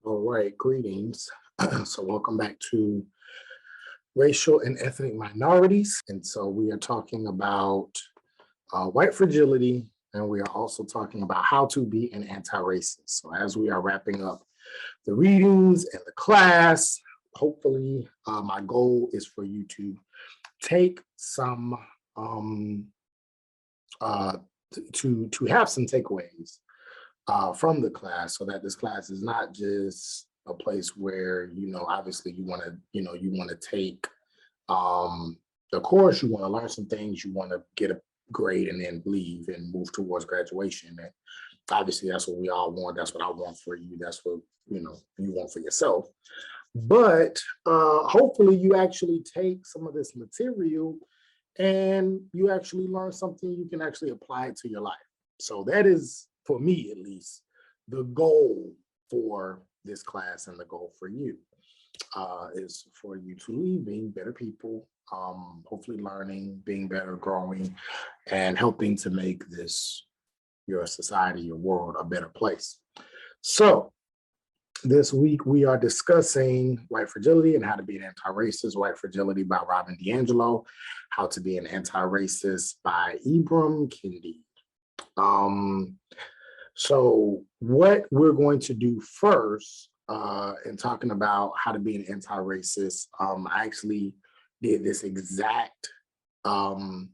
All right, greetings. So welcome back to racial and ethnic minorities. And so we are talking about white fragility, and we are also talking about how to be an anti-racist. So as we are wrapping up the readings and the class, hopefully my goal is for you to take some, uh, to have some takeaways from the class, so that this class is not just a place where, obviously you want to, you want to take the course, you want to learn some things, you want to get a grade and then leave and move towards graduation. And obviously that's what we all want. That's what I want for you. That's what, you want for yourself. But hopefully you actually take some of this material and you actually learn something you can actually apply it to your life. So that is, for me at least, the goal for this class, and the goal for you is for you to leave being better people, hopefully learning, being better, growing, and helping to make this, your society, your world, a better place. So this week we are discussing white fragility and how to be an anti-racist. White Fragility by Robin DiAngelo, How to be an Anti-Racist by Ibram Kendi. So what we're going to do first in talking about how to be an anti-racist, I actually did this exact, I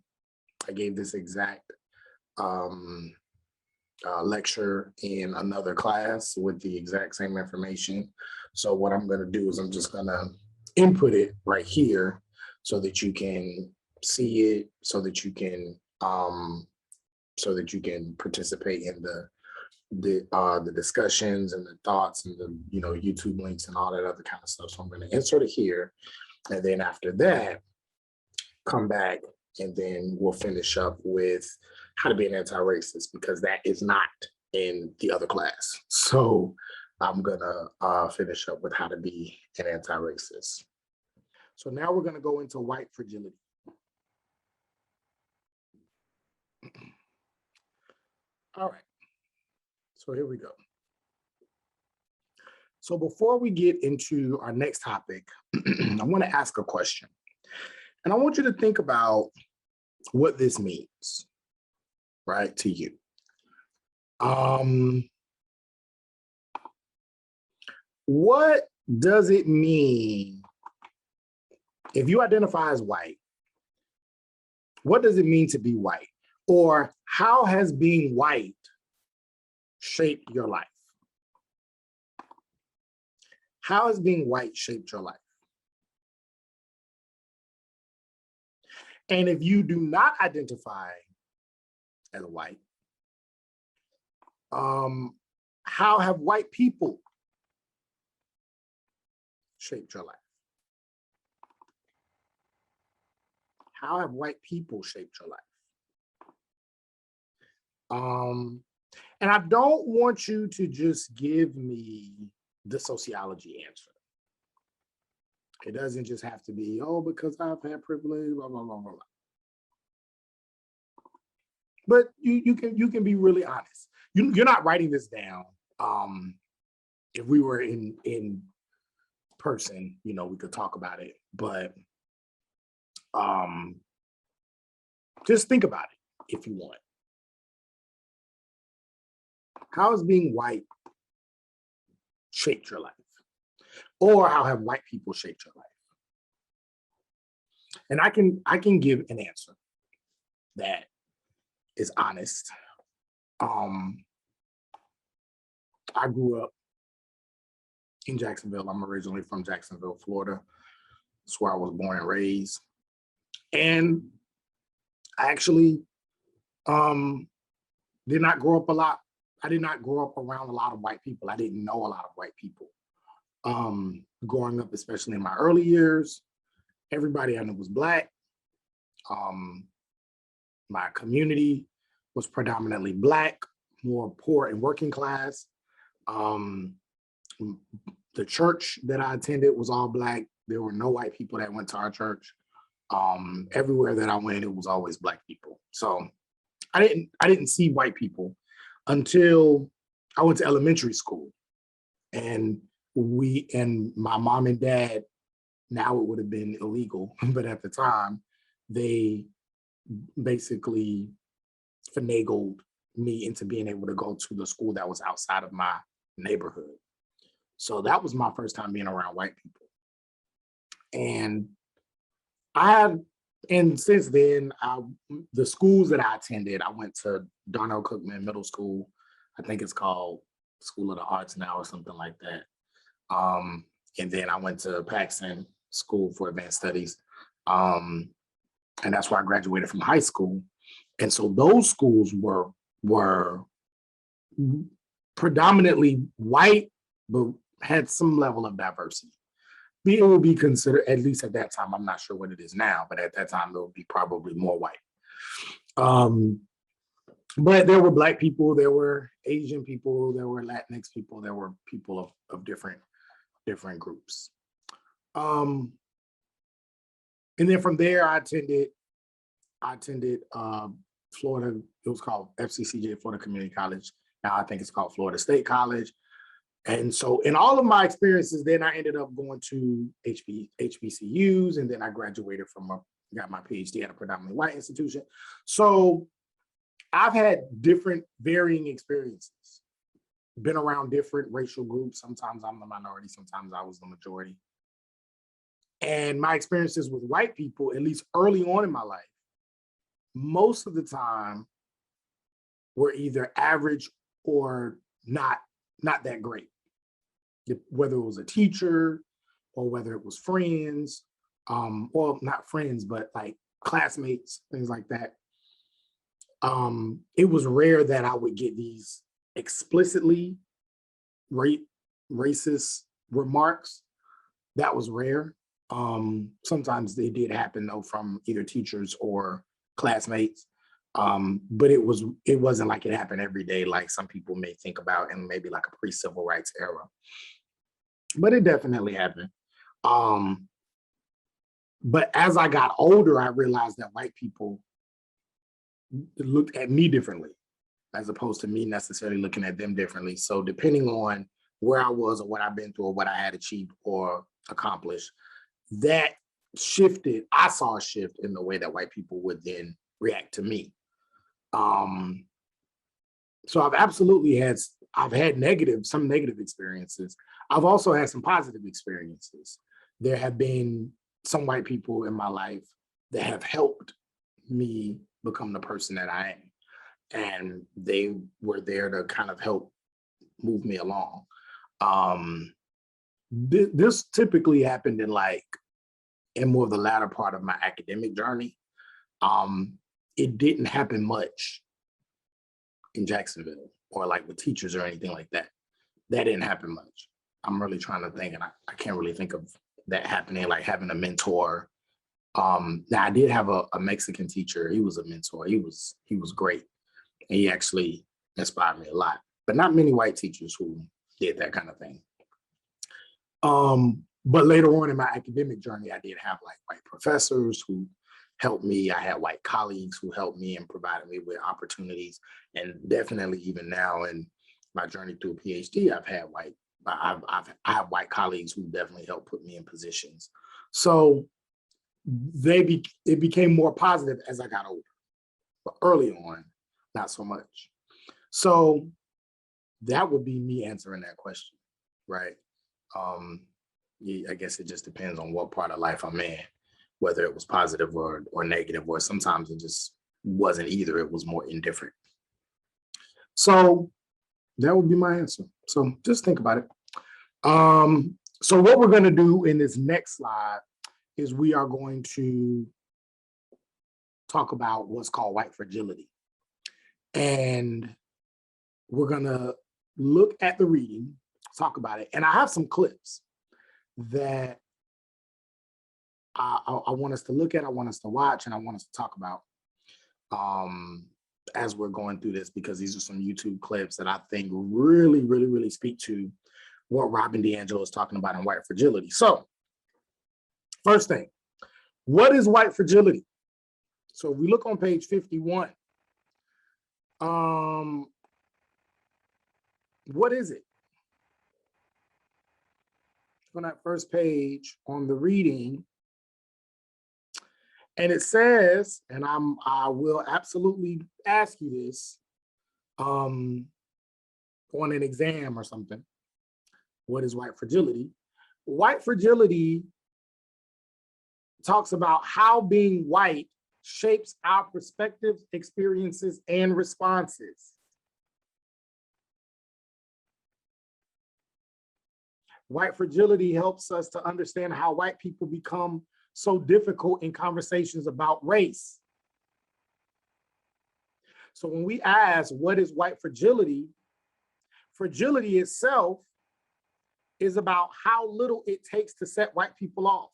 gave this exact lecture in another class with the exact same information. So what I'm going to do is I'm just going to input it right here so that you can see it, so that you can participate in the discussions and the thoughts and the YouTube links and all that other kind of stuff. So I'm going to insert it here, and then after that, come back and then we'll finish up with how to be an anti-racist, because that is not in the other class. So I'm gonna finish up with how to be an anti-racist. So now we're gonna go into white fragility. All right, so here we go. So before we get into our next topic, I want to ask a question. And I want you to think about what this means, right, to you. What does it mean if you identify as white? What does it mean to be white? Or how has being white shaped your life? How has being white shaped your life? And if you do not identify as white, how have white people shaped your life? How have white people shaped your life? And I don't want you to just give me the sociology answer. It doesn't just have to be, oh, because I've had privilege, blah, blah, blah, blah, blah. But you can be really honest. You're not writing this down. If we were in person, we could talk about it. But just think about it if you want. How has being white shaped your life? Or how have white people shaped your life? And I can give an answer that is honest. I grew up in Jacksonville. I'm originally from Jacksonville, Florida. That's where I was born and raised. And I actually did not grow up a lot. I did not grow up around a lot of white people. I didn't know a lot of white people. Growing up, especially in my early years, everybody I knew was Black. My community was predominantly Black, more poor and working class. The church that I attended was all Black. There were no white people that went to our church. Everywhere that I went, it was always Black people. So I didn't see white people until I went to elementary school. And and my mom and dad, now it would have been illegal, but at the time, they basically finagled me into being able to go to the school that was outside of my neighborhood. So that was my first time being around white people. And I had, and since then, the schools that I attended, I went to Darnell Cookman Middle School. I think it's called School of the Arts now or something like that. And then I went to Paxton School for Advanced Studies. And that's where I graduated from high school. And so those schools were predominantly white, but had some level of diversity. It would be considered, at least at that time, I'm not sure what it is now, but at that time, it would be probably more white. But there were Black people, there were Asian people, there were Latinx people, there were people of different groups. And then from there, I attended Florida. It was called FCCJ, Florida Community College. Now I think it's called Florida State College. And so in all of my experiences, then I ended up going to HBCUs, and then I graduated got my PhD at a predominantly white institution. So I've had different varying experiences, been around different racial groups. Sometimes I'm the minority, sometimes I was the majority. And my experiences with white people, at least early on in my life, most of the time were either average or not that great. Whether it was a teacher or whether it was friends, well, not friends, but like classmates, things like that. It was rare that I would get these explicitly racist remarks. That was rare. Sometimes they did happen though from either teachers or classmates. But it wasn't like it happened every day, like some people may think about in maybe like a pre-civil rights era. But it definitely happened. But as I got older, I realized that white people looked at me differently, as opposed to me necessarily looking at them differently. So depending on where I was or what I've been through or what I had achieved or accomplished, that shifted. I saw a shift in the way that white people would then react to me. So I've had some negative experiences. I've also had some positive experiences. There have been some white people in my life that have helped me become the person that I am. And they were there to kind of help move me along. This typically happened in more of the latter part of my academic journey. It didn't happen much in Jacksonville or like with teachers or anything like that. That didn't happen much. I'm really trying to think, and I can't really think of that happening, like having a mentor. Now I did have a Mexican teacher. He was a mentor. He was great. And he actually inspired me a lot, but not many white teachers who did that kind of thing. But later on in my academic journey, I did have like white professors who helped me. I had white colleagues who helped me and provided me with opportunities. And definitely even now in my journey through a PhD, I have white colleagues who definitely helped put me in positions. So it became more positive as I got older, but early on, not so much. So that would be me answering that question, right? I guess it just depends on what part of life I'm in, whether it was positive or negative, or sometimes it just wasn't either. It was more indifferent. So that would be my answer. So just think about it. So what we're going to do in this next slide is we are going to talk about what's called white fragility. And we're going to look at the reading, talk about it. And I have some clips that I want us to look at, I want us to watch, and I want us to talk about as we're going through this, because these are some YouTube clips that I think really, really, really speak to what Robin DiAngelo is talking about in white fragility. So first thing, what is white fragility? So if we look on page 51, what is it? on that first page on the reading. And it says, and I will absolutely ask you this on an exam or something. What is white fragility? White fragility talks about how being white shapes our perspectives, experiences, and responses. White fragility helps us to understand how white people become so difficult in conversations about race. So when we ask, what is white fragility? Fragility itself is about how little it takes to set white people off.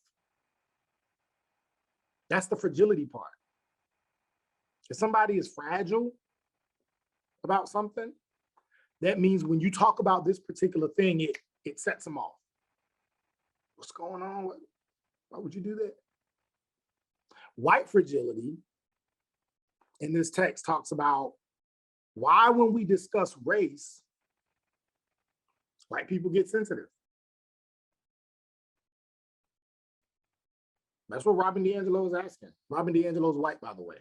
That's the fragility part. If somebody is fragile about something, that means when you talk about this particular thing, it sets them off. What's going on? Why would you do that? White fragility in this text talks about why when we discuss race, white people get sensitive. That's what Robin DiAngelo is asking. Robin DiAngelo is white, by the way.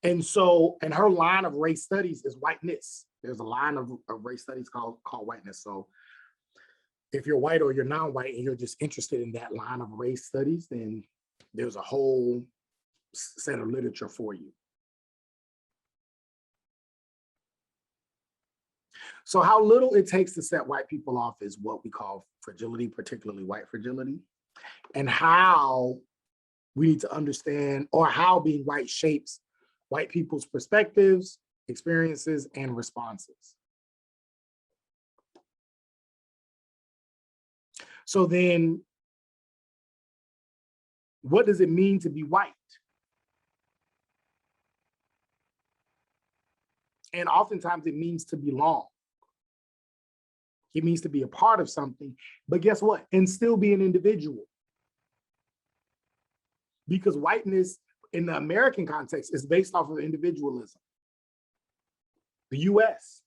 And so, and her line of race studies is whiteness. There's a line of race studies called whiteness. So if you're white or you're non-white and you're just interested in that line of race studies, then there's a whole set of literature for you. So how little it takes to set white people off is what we call fragility, particularly white fragility, and how we need to understand, or how being white shapes white people's perspectives, experiences, and responses. So then, what does it mean to be white? And oftentimes it means to belong. It means to be a part of something, but guess what? And still be an individual. Because whiteness in the American context is based off of individualism. The US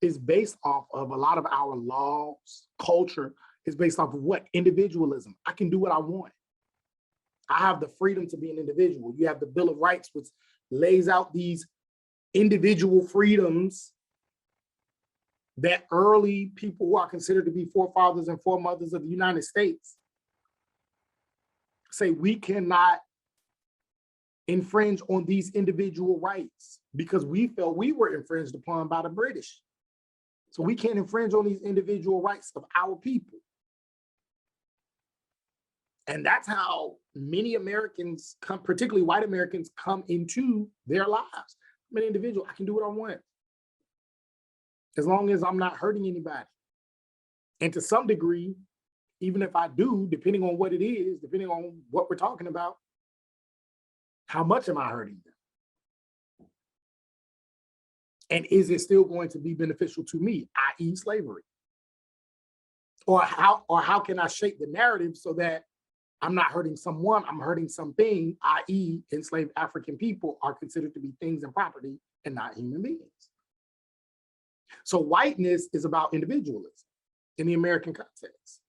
is based off of a lot of our laws, culture is based off of what? Individualism. I can do what I want. I have the freedom to be an individual. You have the Bill of Rights, which lays out these individual freedoms that early people who are considered to be forefathers and foremothers of the United States say we cannot infringe on these individual rights because we felt we were infringed upon by the British. So we can't infringe on these individual rights of our people. And that's how many Americans come, particularly white Americans, come into their lives. I'm an individual, I can do what I want, as long as I'm not hurting anybody. And to some degree, even if I do, depending on what it is, depending on what we're talking about, how much am I hurting them? And is it still going to be beneficial to me, i.e. slavery? Or how can I shape the narrative so that I'm not hurting someone, I'm hurting something, i.e. enslaved African people are considered to be things and property and not human beings. So whiteness is about individualism in the American context.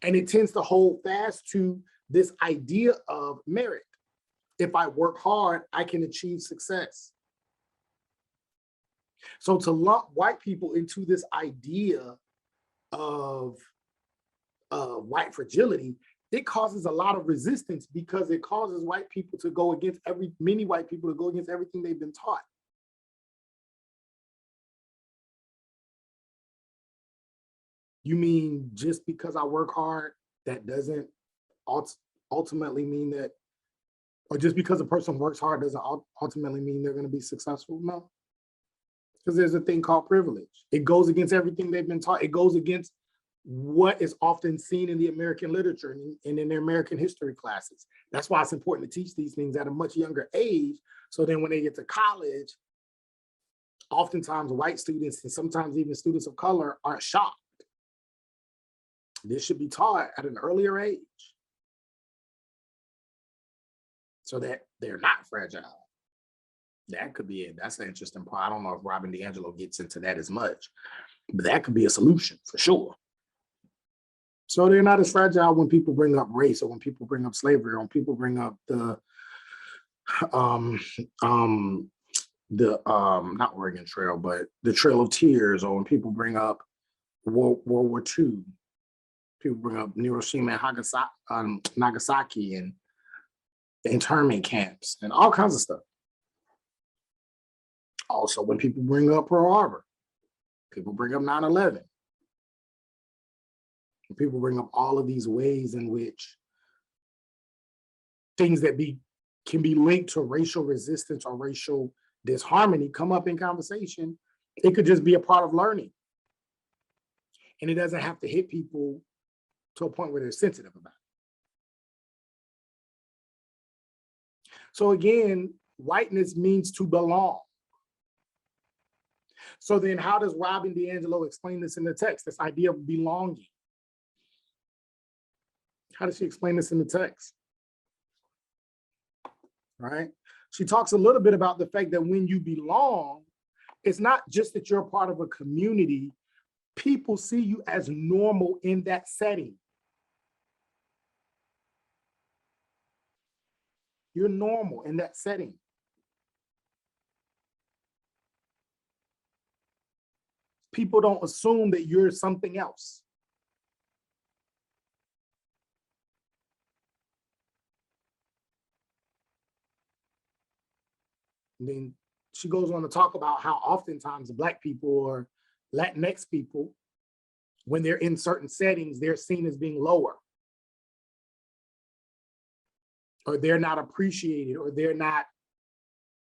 And it tends to hold fast to this idea of merit. If I work hard, I can achieve success. So to lump white people into this idea of white fragility, it causes a lot of resistance because it causes white people to go against many white people to go against everything they've been taught. You mean just because I work hard, that doesn't ultimately mean that, or just because a person works hard doesn't ultimately mean they're going to be successful? No, because there's a thing called privilege. It goes against everything they've been taught. It goes against what is often seen in the American literature and in their American history classes. That's why it's important to teach these things at a much younger age. So then when they get to college, oftentimes white students and sometimes even students of color aren't shocked. This should be taught at an earlier age so that they're not fragile. That could be it. That's an interesting part. I don't know if Robin DiAngelo gets into that as much, but that could be a solution for sure. So they're not as fragile when people bring up race or when people bring up slavery or when people bring up um, um, not Oregon Trail, but the Trail of Tears, or when people bring up World War II, people bring up Hiroshima and Nagasaki and internment camps and all kinds of stuff. Also, when people bring up Pearl Harbor, people bring up 9/11. People bring up all of these ways in which things that can be linked to racial resistance or racial disharmony come up in conversation. It could just be a part of learning. And it doesn't have to hit people to a point where they're sensitive about it. So again, whiteness means to belong. So then how does Robin DiAngelo explain this in the text, this idea of belonging? How does she explain this in the text? Right? She talks a little bit about the fact that when you belong, it's not just that you're a part of a community, people see you as normal in that setting. You're normal in that setting. People don't assume that you're something else. And then she goes on to talk about how oftentimes Black people or Latinx people, when they're in certain settings, they're seen as being lower, or they're not appreciated, or they're not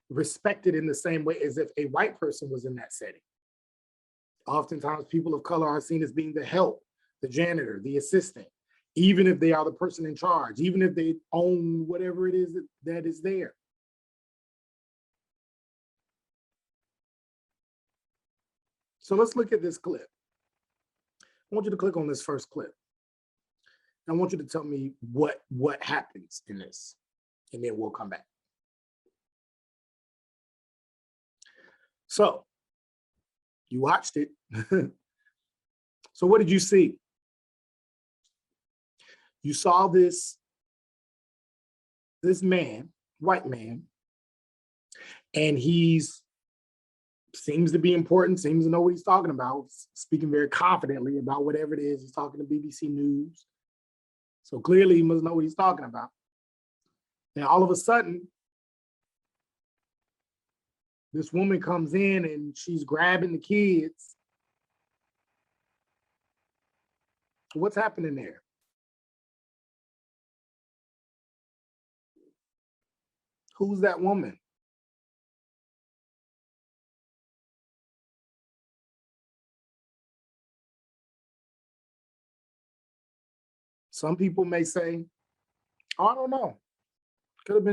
respected in the same way as if a white person was in that setting. Oftentimes people of color are seen as being the help, the janitor, the assistant, even if they are the person in charge, even if they own whatever it is that is there. So let's look at this clip. I want you to click on this first clip. I want you to tell me what happens in this, and then we'll come back. So you watched it. So what did you see? You saw this man, white man, and seems to be important, seems to know what he's talking about, speaking very confidently about whatever it is. He's talking to BBC News. So clearly he must know what he's talking about. And all of a sudden, this woman comes in and she's grabbing the kids. What's happening there? Who's that woman? Some people may say, oh, I don't know. Could have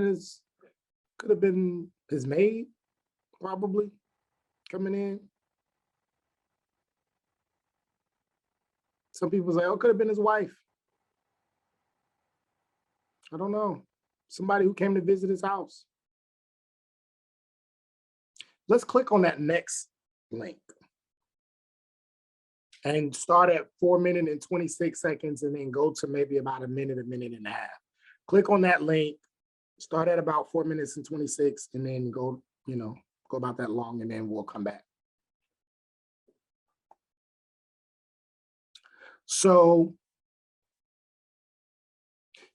been his maid, probably, coming in. Some people say, oh, could have been his wife. I don't know. Somebody who came to visit his house. Let's click on that next link and start at 4 minutes and 26 seconds and then go to maybe about a minute and a half. Click on that link, start at about 4 minutes and 26 and then go about that long, and then we'll come back. So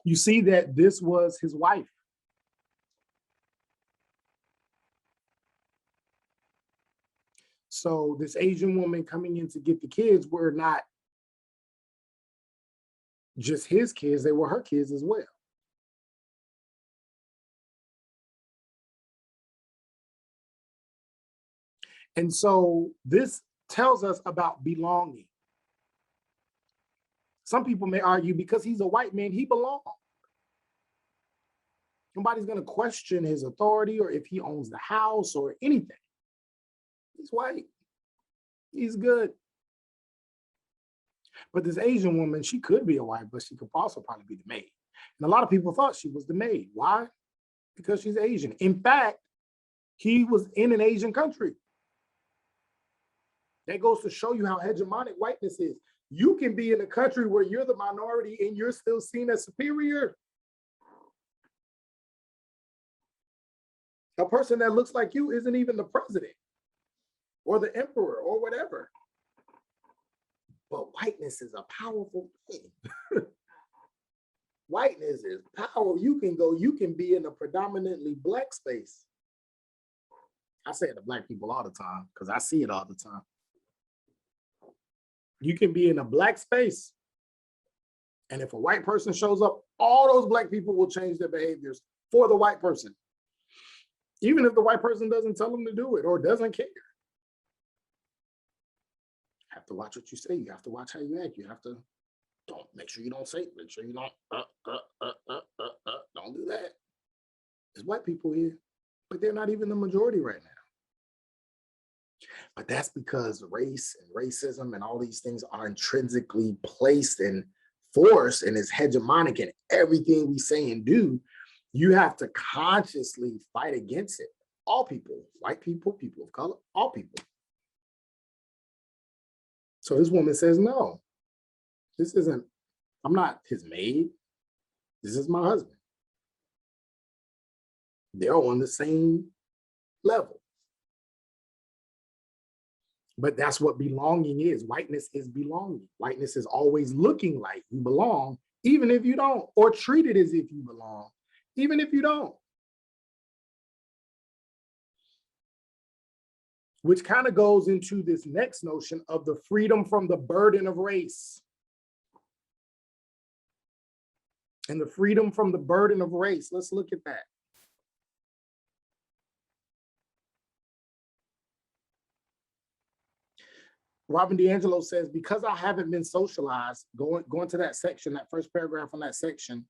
you see that this was his wife. So this Asian woman coming in to get the kids were not just his kids, they were her kids as well. And so this tells us about belonging. Some people may argue because he's a white man, he belongs. Nobody's going to question his authority or if he owns the house or anything. He's white. He's good. But this Asian woman, she could be a wife, but she could also probably be the maid. And a lot of people thought she was the maid. Why? Because she's Asian. In fact, he was in an Asian country. That goes to show you how hegemonic whiteness is. You can be in a country where you're the minority and you're still seen as superior. A person that looks like you isn't even the president or the emperor or whatever. But whiteness is a powerful thing. Whiteness is power. You can be in a predominantly black space. I say it to black people all the time because I see it all the time. You can be in a black space, and if a white person shows up, all those black people will change their behaviors for the white person, even if the white person doesn't tell them to do it or doesn't care. You have to watch what you say. You have to watch how you act. You have to make sure you don't say it. Make sure you don't don't do that. There's white people here, but they're not even the majority right now. But that's because race and racism and all these things are intrinsically placed and forced and is hegemonic in everything we say and do. You have to consciously fight against it. All people, white people, people of color, all people. So this woman says, no, I'm not his maid. This is my husband. They're on the same level. But that's what belonging is. Whiteness is belonging. Whiteness is always looking like you belong, even if you don't, or treated as if you belong, even if you don't. Which kind of goes into this next notion of the freedom from the burden of race. And the freedom from the burden of race. Let's look at that. Robin DiAngelo says, because I haven't been socialized, going to that section, that first paragraph on that section,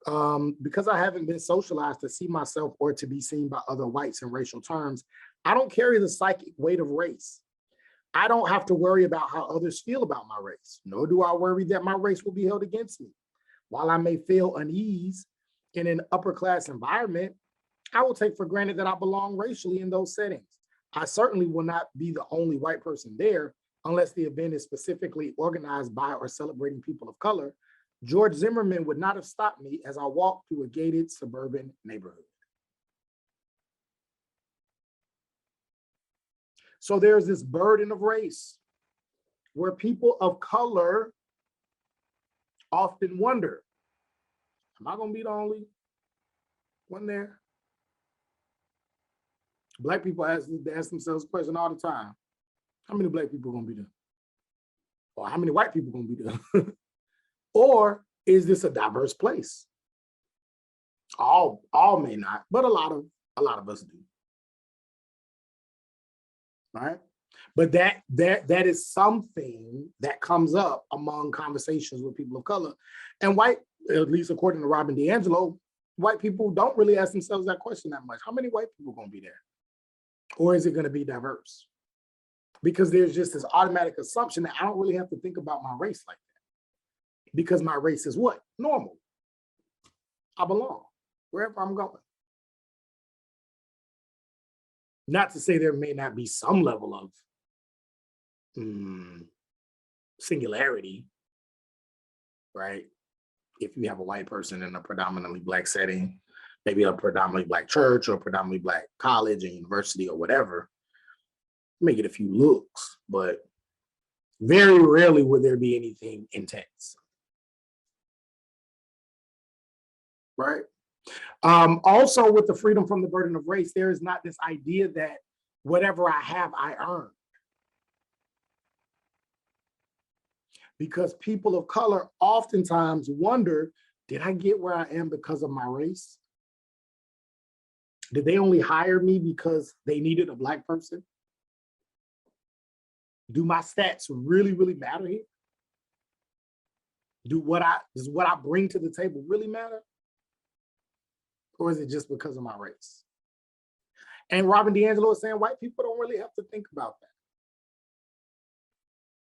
because I haven't been socialized to see myself or to be seen by other whites in racial terms, I don't carry the psychic weight of race. I don't have to worry about how others feel about my race, nor do I worry that my race will be held against me. While I may feel unease in an upper class environment, I will take for granted that I belong racially in those settings. I certainly will not be the only white person there unless the event is specifically organized by or celebrating people of color. George Zimmerman would not have stopped me as I walked through a gated suburban neighborhood. So there's this burden of race where people of color often wonder, am I going to be the only one there? Black people ask themselves a question all the time. How many black people are going to be there? Or how many white people are going to be there? Or is this a diverse place? All may not, but a lot of us do. Right? But that is something that comes up among conversations with people of color. And white, at least according to Robin DiAngelo, white people don't really ask themselves that question that much. How many white people are going to be there? Or is it going to be diverse? Because there's just this automatic assumption that I don't really have to think about my race like that. Because my race is what? Normal. I belong wherever I'm going. Not to say there may not be some level of singularity, right? If you have a white person in a predominantly black setting, maybe a predominantly black church or predominantly black college and university or whatever, you may get a few looks, but very rarely would there be anything intense, right? Also, with the freedom from the burden of race, there is not this idea that whatever I have, I earn. Because people of color oftentimes wonder, did I get where I am because of my race? Did they only hire me because they needed a black person? Do my stats really, really matter here? Does what I bring to the table really matter? Or is it just because of my race? And Robin DiAngelo is saying white people don't really have to think about that.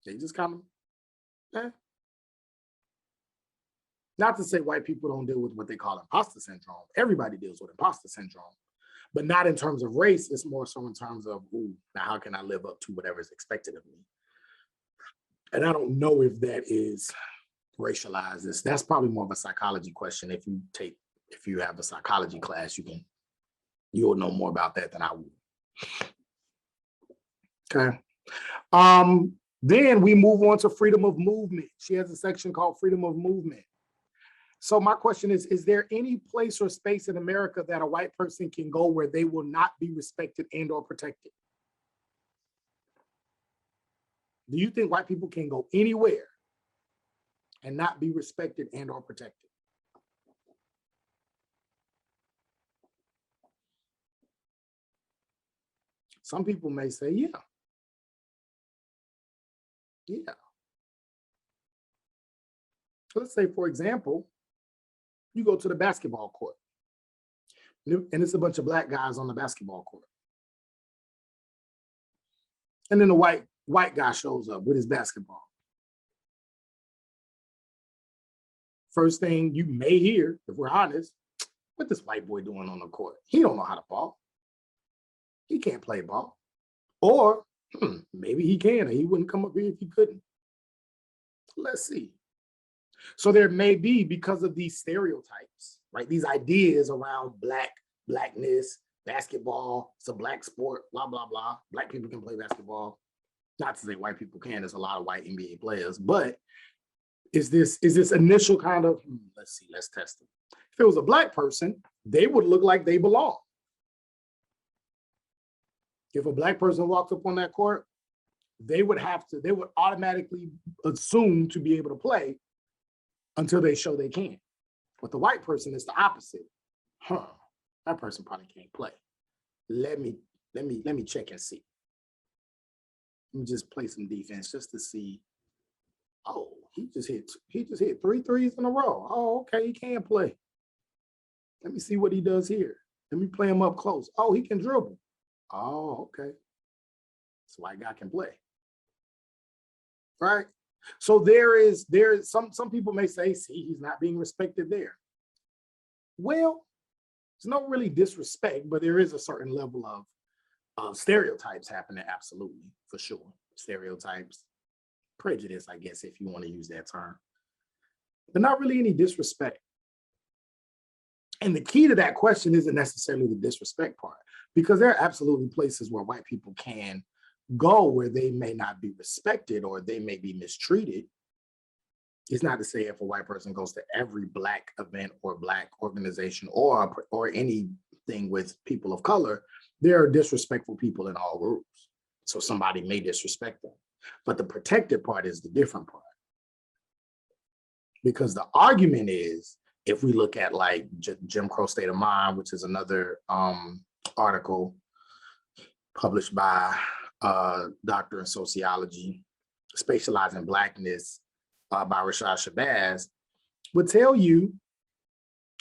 They just kind of, Not to say white people don't deal with what they call imposter syndrome. Everybody deals with imposter syndrome, but not in terms of race. It's more so in terms of, ooh, now how can I live up to whatever is expected of me? And I don't know if that is racialized. That's probably more of a psychology question. If you have a psychology class, you'll know more about that than I would. Okay. Then we move on to freedom of movement. She has a section called freedom of movement. So my question is there any place or space in America that a white person can go where they will not be respected and or protected? Do you think white people can go anywhere and not be respected and or protected? Some people may say, yeah. Yeah. Let's say, for example, you go to the basketball court and it's a bunch of black guys on the basketball court. And then the white guy shows up with his basketball. First thing you may hear, if we're honest, what this white boy doing on the court? He don't know how to ball. He can't play ball. Or maybe he can, and he wouldn't come up here if he couldn't. Let's see. So there may be, because of these stereotypes, right? These ideas around blackness, basketball, it's a black sport, blah, blah, blah. Black people can play basketball. Not to say white people can, there's a lot of white NBA players, but is this initial kind of, let's see, let's test it. If it was a black person, they would look like they belong. If a black person walked up on that court, they would automatically assume to be able to play until they show they can. With the white person, it's the opposite. That person probably can't play. Let me check and see. Let me just play some defense just to see. Oh, he just hit 3 threes in a row. Oh, okay, he can play. Let me see what he does here. Let me play him up close. Oh, he can dribble. Oh, okay. So white guy can play. Right? So there is some people may say, see, he's not being respected there. Well, there's no really disrespect, but there is a certain level of stereotypes happening, absolutely, for sure. Stereotypes, prejudice, I guess, if you want to use that term. But not really any disrespect. And the key to that question isn't necessarily the disrespect part, because there are absolutely places where white people can go where they may not be respected or they may be mistreated. It's not to say if a white person goes to every black event or black organization or anything with people of color, there are disrespectful people in all groups. So somebody may disrespect them. But the protected part is the different part. Because the argument is, if we look at like Jim Crow State of Mind, which is another article published by a doctor in sociology, Spatializing Blackness by Rashad Shabazz, would tell you,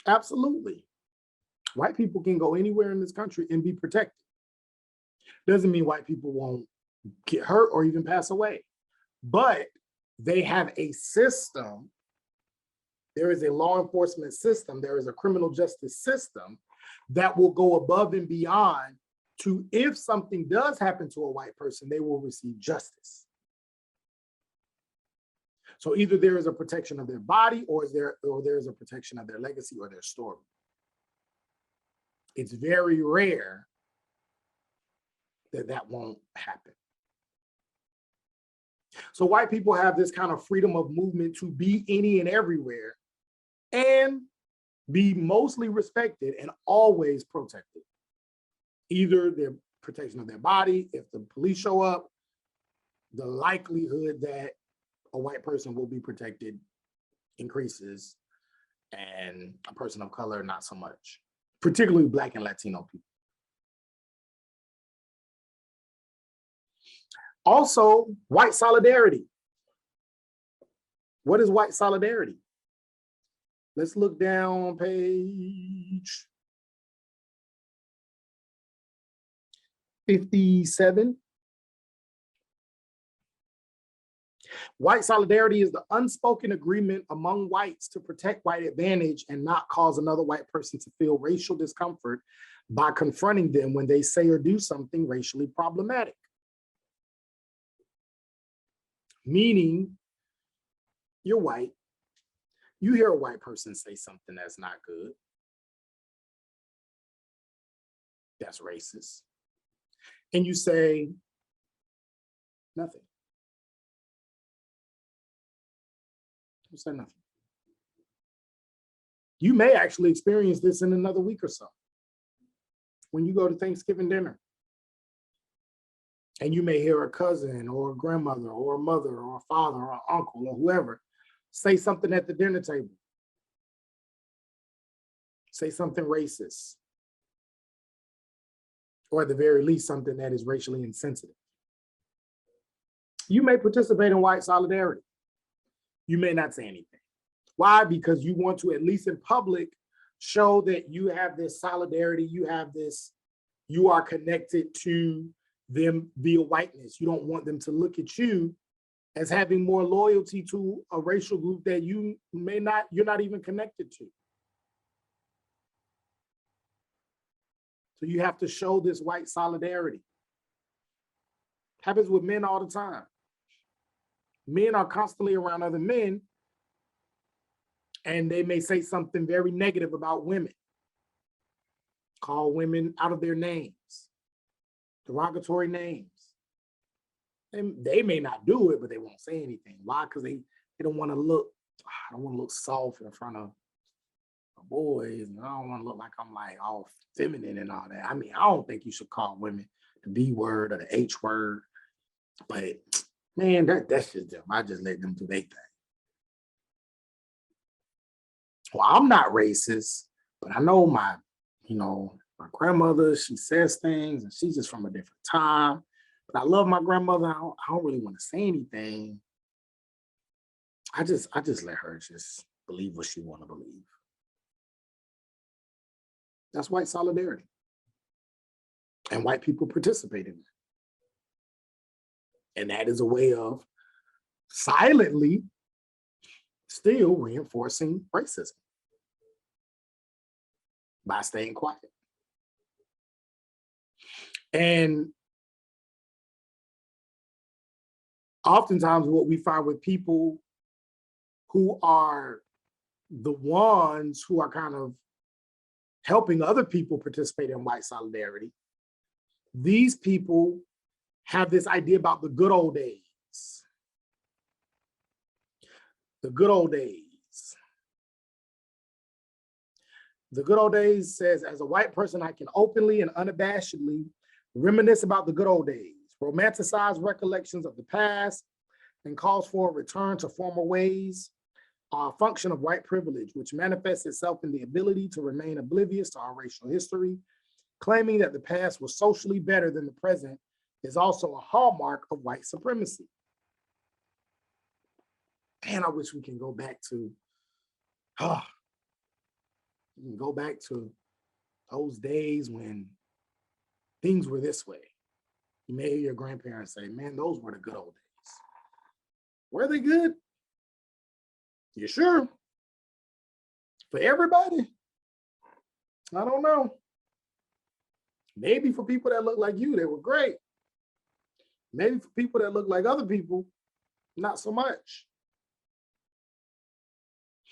absolutely, white people can go anywhere in this country and be protected. Doesn't mean white people won't get hurt or even pass away, but they have a system. There is a law enforcement system, there is a criminal justice system that will go above and beyond to, if something does happen to a white person, they will receive justice. So either there is a protection of their body or there is a protection of their legacy or their story. It's very rare that won't happen. So white people have this kind of freedom of movement to be any and everywhere and be mostly respected and always protected. Either their protection of their body, if the police show up, the likelihood that a white person will be protected increases, and a person of color, not so much, particularly Black and Latino people. Also, white solidarity. What is white solidarity? Let's look down on page 57. White solidarity is the unspoken agreement among whites to protect white advantage and not cause another white person to feel racial discomfort by confronting them when they say or do something racially problematic. meaning you're white. You hear a white person say something that's not good. That's racist. And you say nothing. You say nothing. You may actually experience this in another week or so. When you go to Thanksgiving dinner, and you may hear a cousin or a grandmother or a mother or a father or an uncle or whoever say something at the dinner table. Say something racist, or at the very least, something that is racially insensitive. You may participate in white solidarity. You may not say anything. Why? Because you want to, at least in public, show that you have this solidarity, you have this, you are connected to them via whiteness. You don't want them to look at you as having more loyalty to a racial group that you're not even connected to. So you have to show this white solidarity. Happens with men all the time. Men are constantly around other men, and they may say something very negative about women, call women out of their names, derogatory names. And they may not do it, but they won't say anything. Why? Because they don't want to look, I don't want to look soft in front of boys, and I don't want to look like I'm like all feminine and all that. I mean, I don't think you should call women the B word or the H word, but man, that's just them. I just let them do their thing. Well, I'm not racist, but I know my grandmother, she says things and she's just from a different time. But I love my grandmother. I don't really want to say anything. I just let her just believe what she want to believe. That's white solidarity. And white people participate in it. And that is a way of silently still reinforcing racism by staying quiet. And oftentimes what we find with people who are the ones who are kind of helping other people participate in white solidarity, these people have this idea about the good old days. The good old days. The good old days says, as a white person, I can openly and unabashedly reminisce about the good old days, romanticize recollections of the past, and calls for a return to former ways, a function of white privilege, which manifests itself in the ability to remain oblivious to our racial history. Claiming that the past was socially better than the present is also a hallmark of white supremacy. And I wish we can go back to, those days when things were this way. You may hear your grandparents say, man, those were the good old days. Were they good? You sure? For everybody? I don't know. Maybe for people that look like you, they were great. Maybe for people that look like other people, not so much.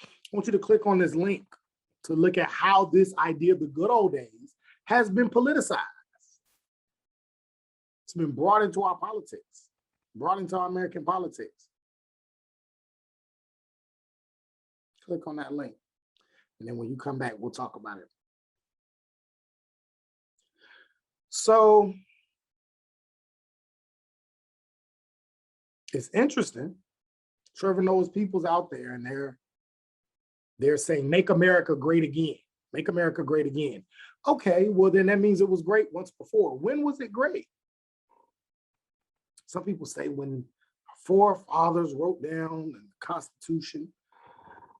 I want you to click on this link to look at how this idea of the good old days has been politicized. It's been brought into our politics, brought into our American politics. Click on that link. And then when you come back, we'll talk about it. So it's interesting. Trevor Noah's people's out there and they're saying, make America great again. Make America great again. Okay, well then that means it was great once before. When was it great? Some people say when our forefathers wrote down in the Constitution,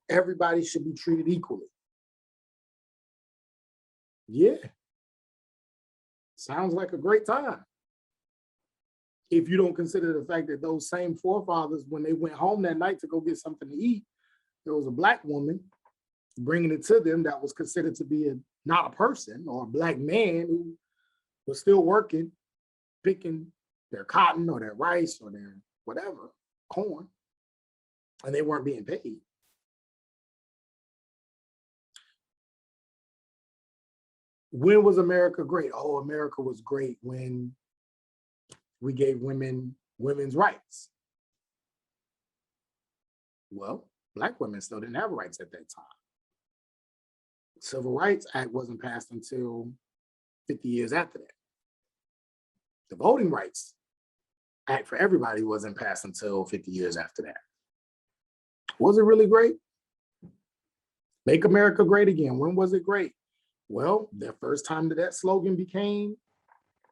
everybody should be treated equally. Yeah. Sounds like a great time. If you don't consider the fact that those same forefathers, when they went home that night to go get something to eat, there was a Black woman bringing it to them that was considered to be not a person, or a Black man who was still working, picking their cotton or their rice or their whatever. corn, and they weren't being paid. When was America great? Oh, America was great when we gave women women's rights. Well, Black women still didn't have rights at that time. Civil Rights Act wasn't passed until 50 years after that. The Voting Rights Act for everybody wasn't passed until 50 years after that. Was it really great? Make America Great Again. When was it great? Well, the first time that slogan became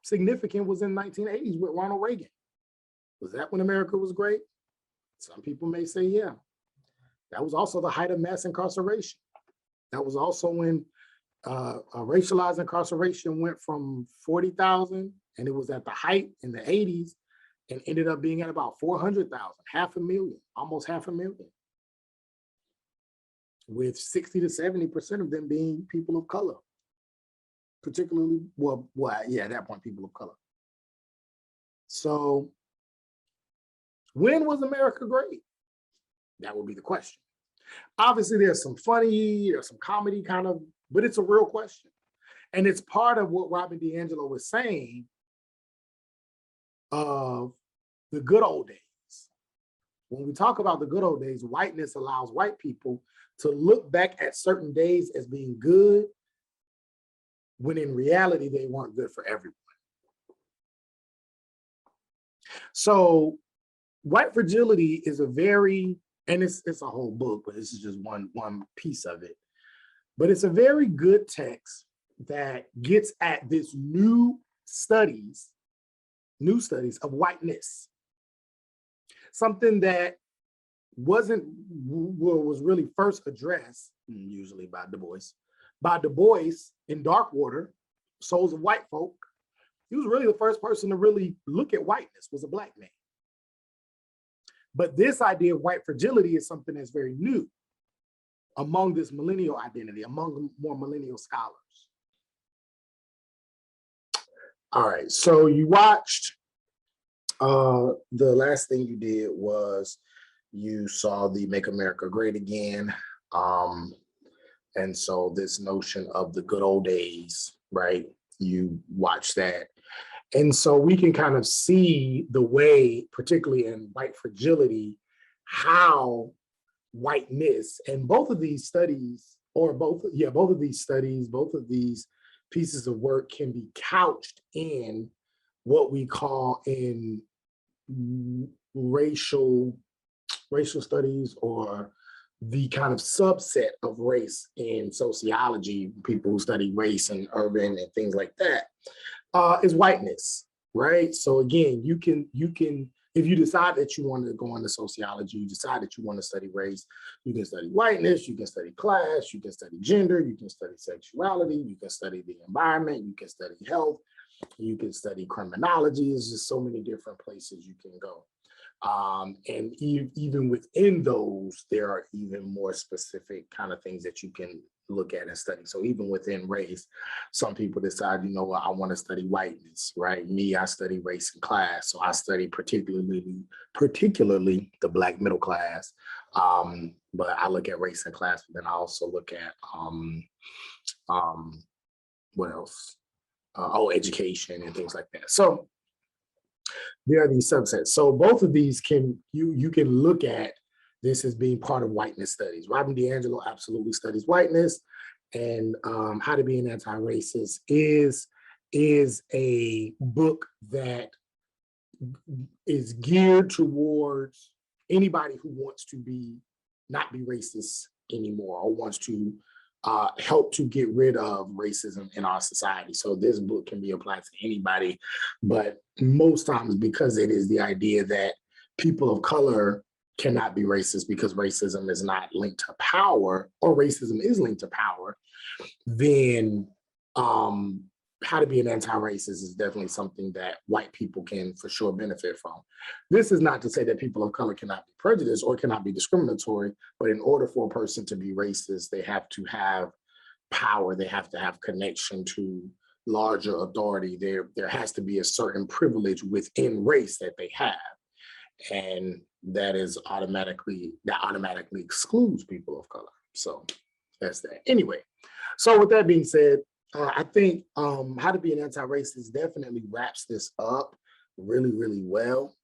significant was in 1980s with Ronald Reagan. Was that when America was great? Some people may say, yeah. That was also the height of mass incarceration. That was also when racialized incarceration went from 40,000, and it was at the height in the 80s, and ended up being at about 400,000, 500,000, almost 500,000, with 60 to 70% of them being people of color. Particularly, at that point, people of color. So when was America great? That would be the question. Obviously, there's some funny, there's some comedy kind of, but it's a real question. And it's part of what Robin DiAngelo was saying of the good old days. When we talk about the good old days, whiteness allows white people to look back at certain days as being good, when in reality, they weren't good for everyone. So white fragility is a very, and it's a whole book, but this is just one piece of it. But it's a very good text that gets at this new studies of whiteness. Something that was really first addressed, usually by Du Bois in Darkwater, Souls of White Folk. He was really the first person to really look at whiteness, was a Black man. But this idea of white fragility is something that's very new among this millennial identity, among more millennial scholars. All right, so you watched, the last thing you did was you saw the Make America Great Again. And so this notion of the good old days, right? You watch that. And so we can kind of see the way, particularly in white fragility, how whiteness and both of these studies, both of these pieces of work can be couched in what we call in racial studies, or the kind of subset of race in sociology, people who study race and urban and things like that, is whiteness, right? So again, you can, if you decide that you want to go into sociology, you decide that you want to study race, you can study whiteness, you can study class, you can study gender, you can study sexuality, you can study the environment, you can study health, you can study criminology. There's just so many different places you can go. And even within those, there are even more specific kind of things that you can look at and study. So even within race, some people decide, you know what, I want to study whiteness, right? Me, I study race and class. So I study particularly the Black middle class. But I look at race and class, but then I also look at, what else? Education and things like that. So there are these subsets. So both of these you can look at this as being part of whiteness studies. Robin DiAngelo absolutely studies whiteness, and How to Be an Anti-Racist is a book that is geared towards anybody who wants to not be racist anymore, or wants to help to get rid of racism in our society. So this book can be applied to anybody, but most times, because it is the idea that people of color cannot be racist because racism is not linked to power, or racism is linked to power, then How to Be an Anti-Racist is definitely something that white people can for sure benefit from. This is not to say that people of color cannot be prejudiced or cannot be discriminatory, but in order for a person to be racist, they have to have power, they have to have connection to larger authority. There has to be a certain privilege within race that they have. and that automatically excludes people of color. So that's that. Anyway, so with that being said, I think How to Be an Anti-Racist definitely wraps this up really, really well.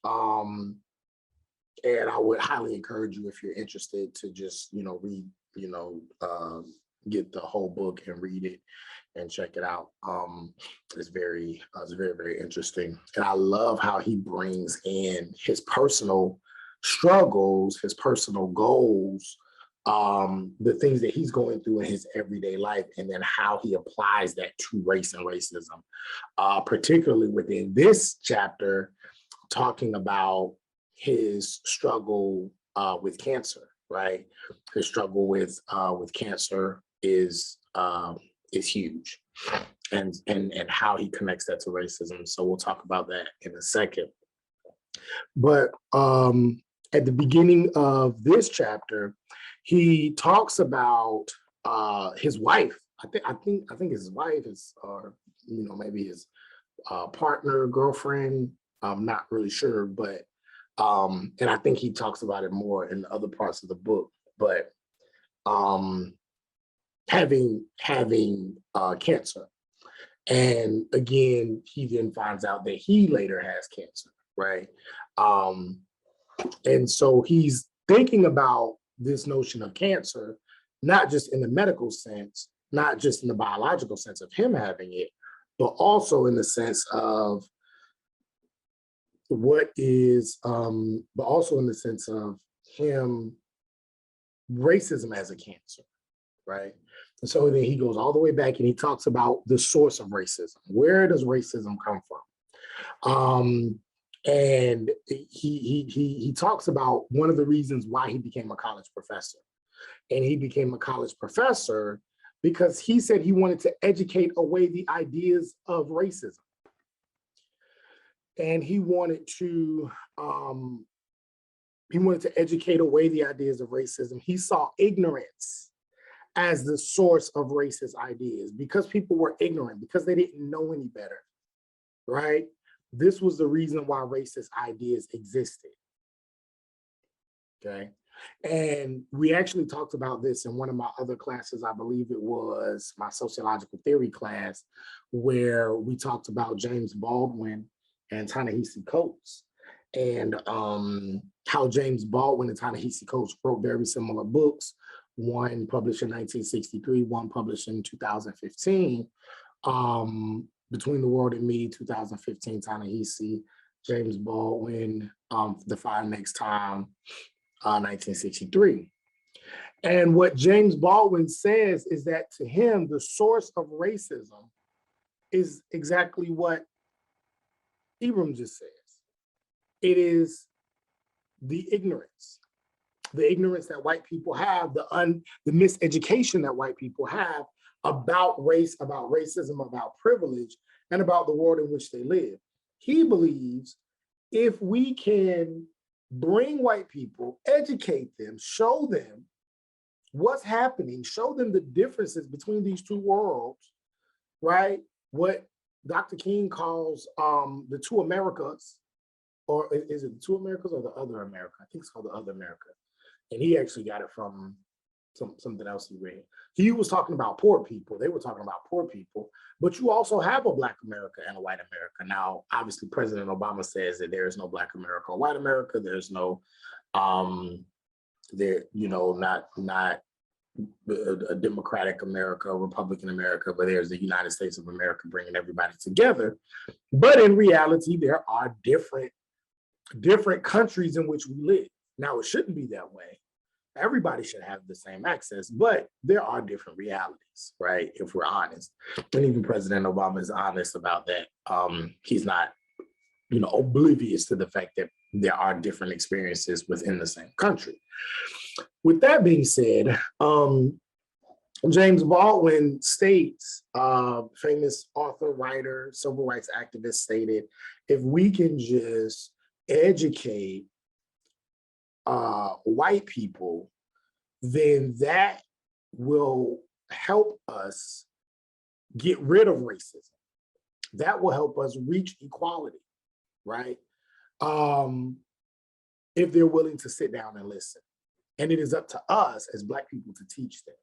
And I would highly encourage you, if you're interested, to just, read, get the whole book and read it and check it out. It's very, very interesting. And I love how he brings in his personal struggles, his personal goals, the things that he's going through in his everyday life, and then how he applies that to race and racism, particularly within this chapter, talking about his struggle with cancer, right? His struggle with cancer is huge, and how he connects that to racism. So we'll talk about that in a second. But at the beginning of this chapter, he talks about his wife. I think his wife is, or maybe his partner, girlfriend. I'm not really sure, but and I think he talks about it more in the other parts of the book. But having cancer, and again, he then finds out that he later has cancer, right? And so he's thinking about this notion of cancer, not just in the medical sense, not just in the biological sense of him having it, but also in the sense of him, racism as a cancer, right? And so then he goes all the way back and he talks about the source of racism. Where does racism come from? And he talks about one of the reasons why he became a college professor. And he became a college professor because he said he wanted to educate away the ideas of racism. And he wanted to educate away the ideas of racism. He saw ignorance as the source of racist ideas, because people were ignorant, because they didn't know any better, right? This was the reason why racist ideas existed, okay? And we actually talked about this in one of my other classes. I believe it was my sociological theory class, where we talked about James Baldwin and Ta-Nehisi Coates, and how James Baldwin and Ta-Nehisi Coates wrote very similar books, one published in 1963, one published in 2015. Between the World and Me, 2015, Ta-Nehisi, James Baldwin, The Fire Next Time, 1963. And what James Baldwin says is that to him, the source of racism is exactly what Ibram just says. It is the ignorance that white people have, the miseducation that white people have about race, about racism, about privilege, and about the world in which they live. He believes if we can bring white people, educate them, show them what's happening, show them the differences between these two worlds, right? What Dr. King calls the two Americas, or is it the two Americas or the other America? I think it's called the other America. And he actually got it from something else he read. He was talking about poor people. They were talking about poor people, but you also have a Black America and a white America. Now, obviously, President Obama says that there is no Black America or white America. There's no, not a Democratic America, Republican America, but there's the United States of America bringing everybody together. But in reality, there are different countries in which we live. Now, it shouldn't be that way. Everybody should have the same access, but there are different realities, right? If we're honest. And even President Obama is honest about that. He's not, oblivious to the fact that there are different experiences within the same country. With that being said, James Baldwin states, famous author, writer, civil rights activist, stated, if we can just educate white people, then that will help us get rid of racism. That will help us reach equality, right? if they're willing to sit down and listen. And it is up to us as Black people to teach them,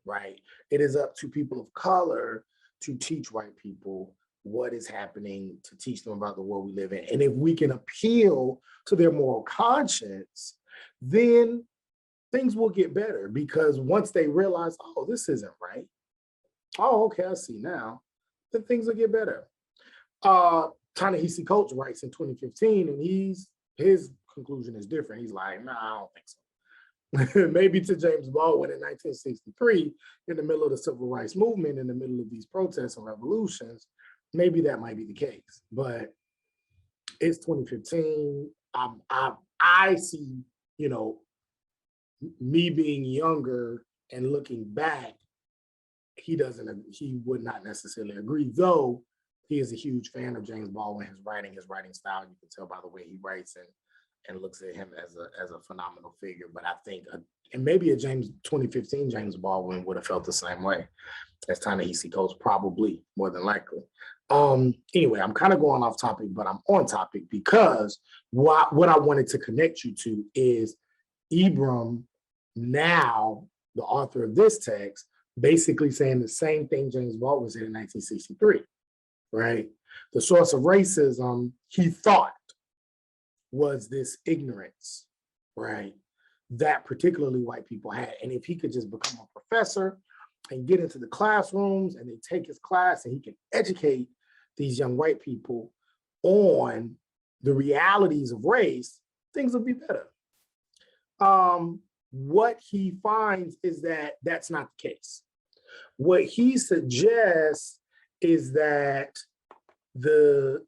right? It is up to people of color to teach white people what is happening, to teach them about the world we live in. And if we can appeal to their moral conscience, then things will get better, because once they realize, oh, this isn't right. Oh, okay, I see now. Then things will get better. Ta-Nehisi Coates writes in 2015, and his conclusion is different. He's like, no, I don't think so. Maybe to James Baldwin in 1963, in the middle of the civil rights movement, in the middle of these protests and revolutions, maybe that might be the case. But it's 2015. I see, you know, me being younger and looking back, he would not necessarily agree, though he is a huge fan of James Baldwin, his writing style. You can tell by the way he writes and looks at him as a phenomenal figure. But I think, and maybe 2015 James Baldwin would have felt the same way as Ta-Nehisi Coates, probably, more than likely. Anyway, I'm kind of going off topic, but I'm on topic, because what I wanted to connect you to is Ibram, now the author of this text, basically saying the same thing James Baldwin said in 1963, right? The source of racism, he thought, was this ignorance, right, that particularly white people had. And if he could just become a professor and get into the classrooms and they take his class and he can educate these young white people on the realities of race, things will be better. What he finds is that that's not the case. What he suggests is that the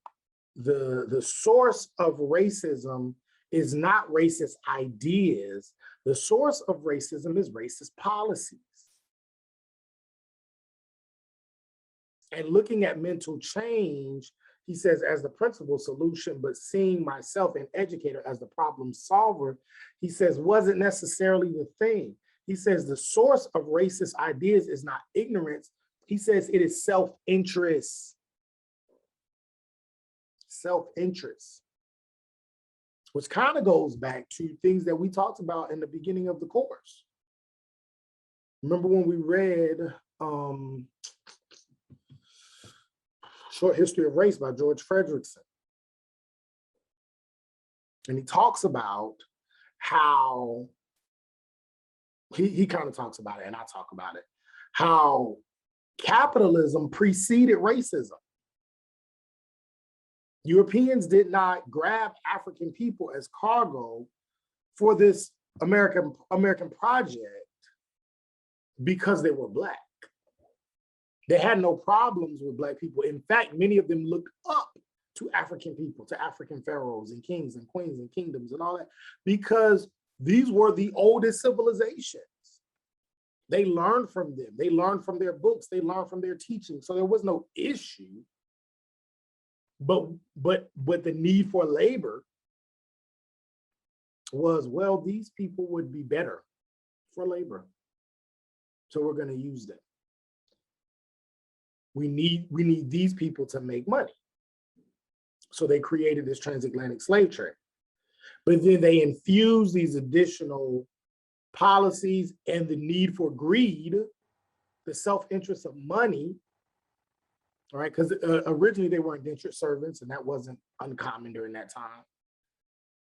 source of racism is not racist ideas. The source of racism is racist policies. And looking at mental change, he says, as the principal solution, but seeing myself, an educator, as the problem solver, he says, wasn't necessarily the thing. He says the source of racist ideas is not ignorance. He says it is self-interest. Self-interest, which kind of goes back to things that we talked about in the beginning of the course. Remember when we read Short History of Race by George Frederickson? And he talks about how, he kind of talks about it, and I talk about it, how capitalism preceded racism. Europeans did not grab African people as cargo for this American project because they were Black. They had no problems with Black people. In fact, many of them looked up to African people, to African pharaohs and kings and queens and kingdoms and all that, because these were the oldest civilizations. They learned from them. They learned from their books. They learned from their teaching. So there was no issue. But the need for labor was, well, these people would be better for labor, so we're going to use them. We need these people to make money. So they created this transatlantic slave trade. But then they infused these additional policies and the need for greed, the self-interest of money, all right, because originally they were indentured servants, and that wasn't uncommon during that time.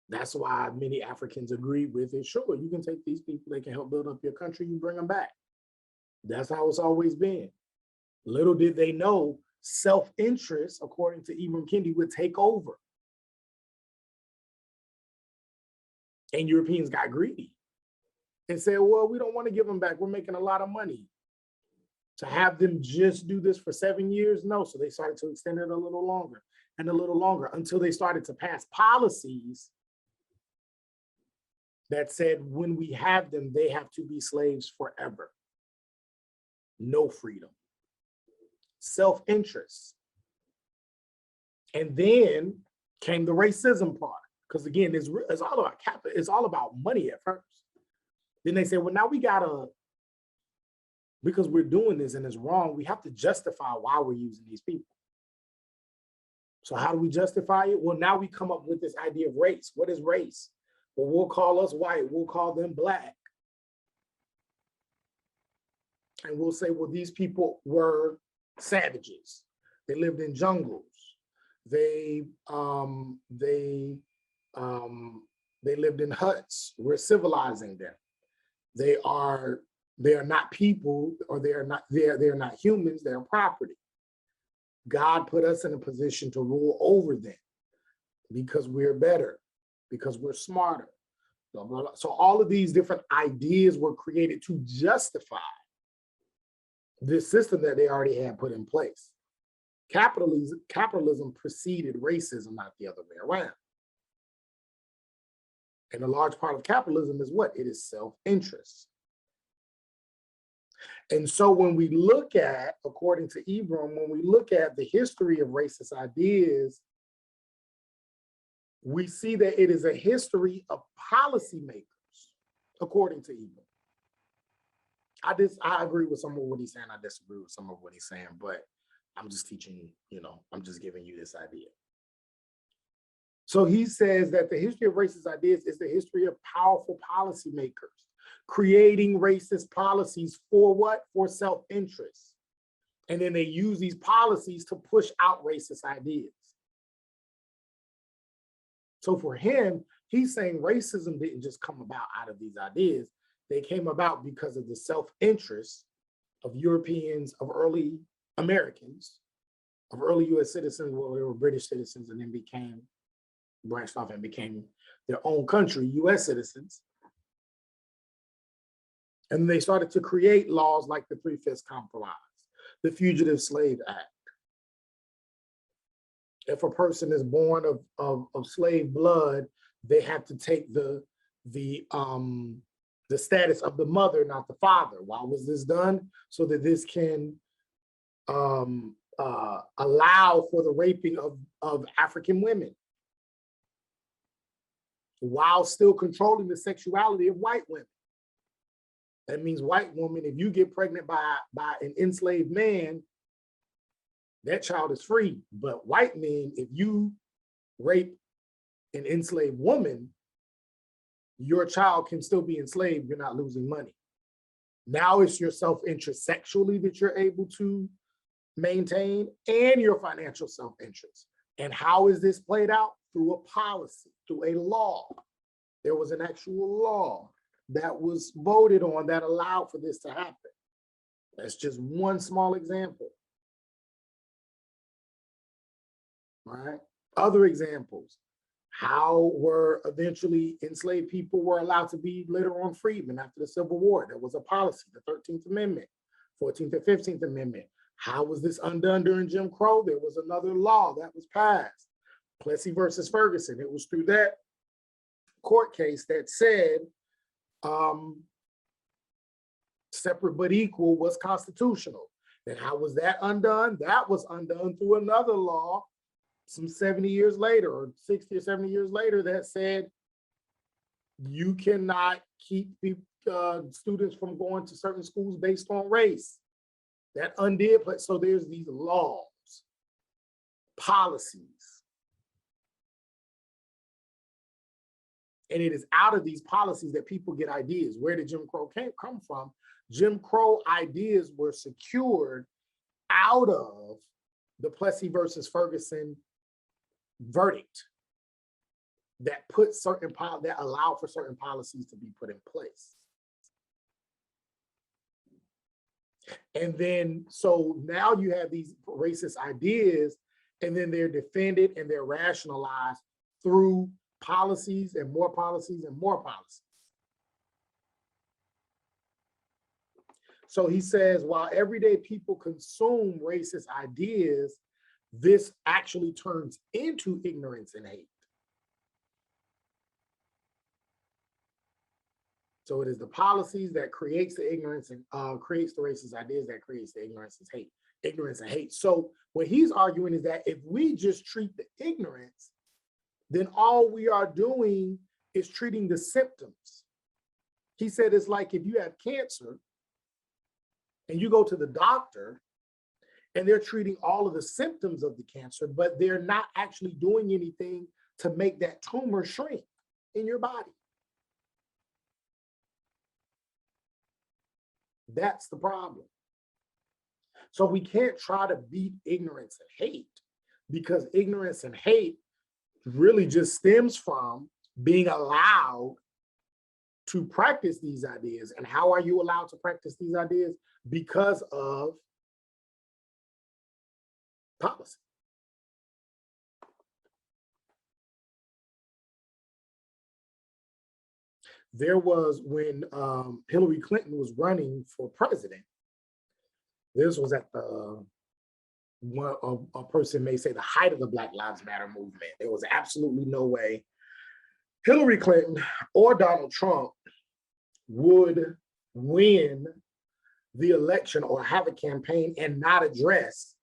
That's why many Africans agreed with it. Sure, you can take these people, they can help build up your country, you bring them back. That's how it's always been. Little did they know, self-interest, according to Ibram Kendi, would take over. And Europeans got greedy and said, well, we don't want to give them back. We're making a lot of money. To have them just do this for 7 years? No. So they started to extend it a little longer and a little longer, until they started to pass policies that said when we have them, they have to be slaves forever. No freedom. Self-interest. And then came the racism part, because again, it's all about capital. It's all about money at first. Then they say, well, now we gotta, because we're doing this and it's wrong, we have to justify why we're using these people. So how do we justify it? Well, now we come up with this idea of race. What is race? Well, we'll call us white, we'll call them black. And we'll say, well, these people were savages. They lived in jungles. They lived in huts. We're civilizing them. They are not people, or they're not humans, they're property. God put us in a position to rule over them because we're better, because we're smarter. So all of these different ideas were created to justify this system that they already had put in place. Capitalism preceded racism, not the other way around. And a large part of capitalism is what? It is self-interest. And so when we look at, according to Ibram, when we look at the history of racist ideas, we see that it is a history of policymakers, according to Ibram. I agree with some of what he's saying. I disagree with some of what he's saying, but I'm just teaching, I'm just giving you this idea. So he says that the history of racist ideas is the history of powerful policymakers creating racist policies for what? For self-interest. And then they use these policies to push out racist ideas. So for him, he's saying racism didn't just come about out of these ideas. They came about because of the self-interest of Europeans, of early Americans, of early US citizens. Well, they were British citizens and then branched off and became their own country, US citizens. And they started to create laws like the Three-Fifths Compromise, the Fugitive Slave Act. If a person is born of slave blood, they have to take the status of the mother, not the father. Why was this done? So that this can allow for the raping of African women, while still controlling the sexuality of white women. That means white woman, if you get pregnant by an enslaved man, that child is free. But white men, if you rape an enslaved woman, your child can still be enslaved. You're not losing money. Now it's your self-interest sexually that you're able to maintain, and your financial self-interest. And how is this played out? Through a policy, through a law. There was an actual law that was voted on that allowed for this to happen. That's just one small example. All right. Other examples. How were eventually enslaved people were allowed to be later on freedmen after the Civil War? There was a policy, the 13th Amendment, 14th and 15th Amendment. How was this undone during Jim Crow? There was another law that was passed, Plessy versus Ferguson. It was through that court case that said separate but equal was constitutional. And how was that undone? That was undone through another law some 70 years later, or 60 or 70 years later, that said you cannot keep students from going to certain schools based on race. That undid, but so there's these laws, policies. And it is out of these policies that people get ideas. Where did Jim Crow come from? Jim Crow ideas were secured out of the Plessy versus Ferguson verdict that that allow for certain policies to be put in place. And then, so now you have these racist ideas, and then they're defended and they're rationalized through policies and more policies and more policies. So he says, while everyday people consume racist ideas, this actually turns into ignorance and hate. So it is the policies that creates the ignorance and creates the racist ideas that creates the ignorance and hate. So what he's arguing is that if we just treat the ignorance, then all we are doing is treating the symptoms. He said it's like if you have cancer and you go to the doctor and they're treating all of the symptoms of the cancer, but they're not actually doing anything to make that tumor shrink in your body. That's the problem. So we can't try to beat ignorance and hate, because ignorance and hate really just stems from being allowed to practice these ideas. And how are you allowed to practice these ideas? Because of policy. There was, when Hillary Clinton was running for president, this was at the, a person may say, the height of the Black Lives Matter movement. There was absolutely no way Hillary Clinton or Donald Trump would win the election or have a campaign and not address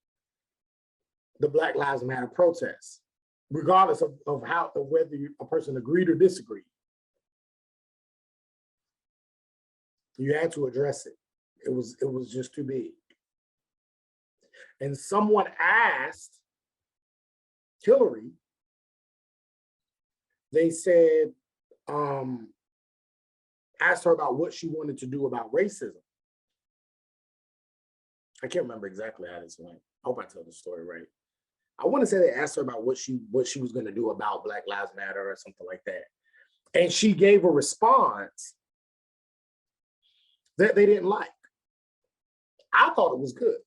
the Black Lives Matter protests, regardless of whether a person agreed or disagreed. You had to address it. It was just too big. And someone asked Hillary, they said, asked her about what she wanted to do about racism. I can't remember exactly how this went. I hope I tell the story right. I want to say they asked her about what she was going to do about Black Lives Matter or something like that. And she gave a response that they didn't like. I thought it was good.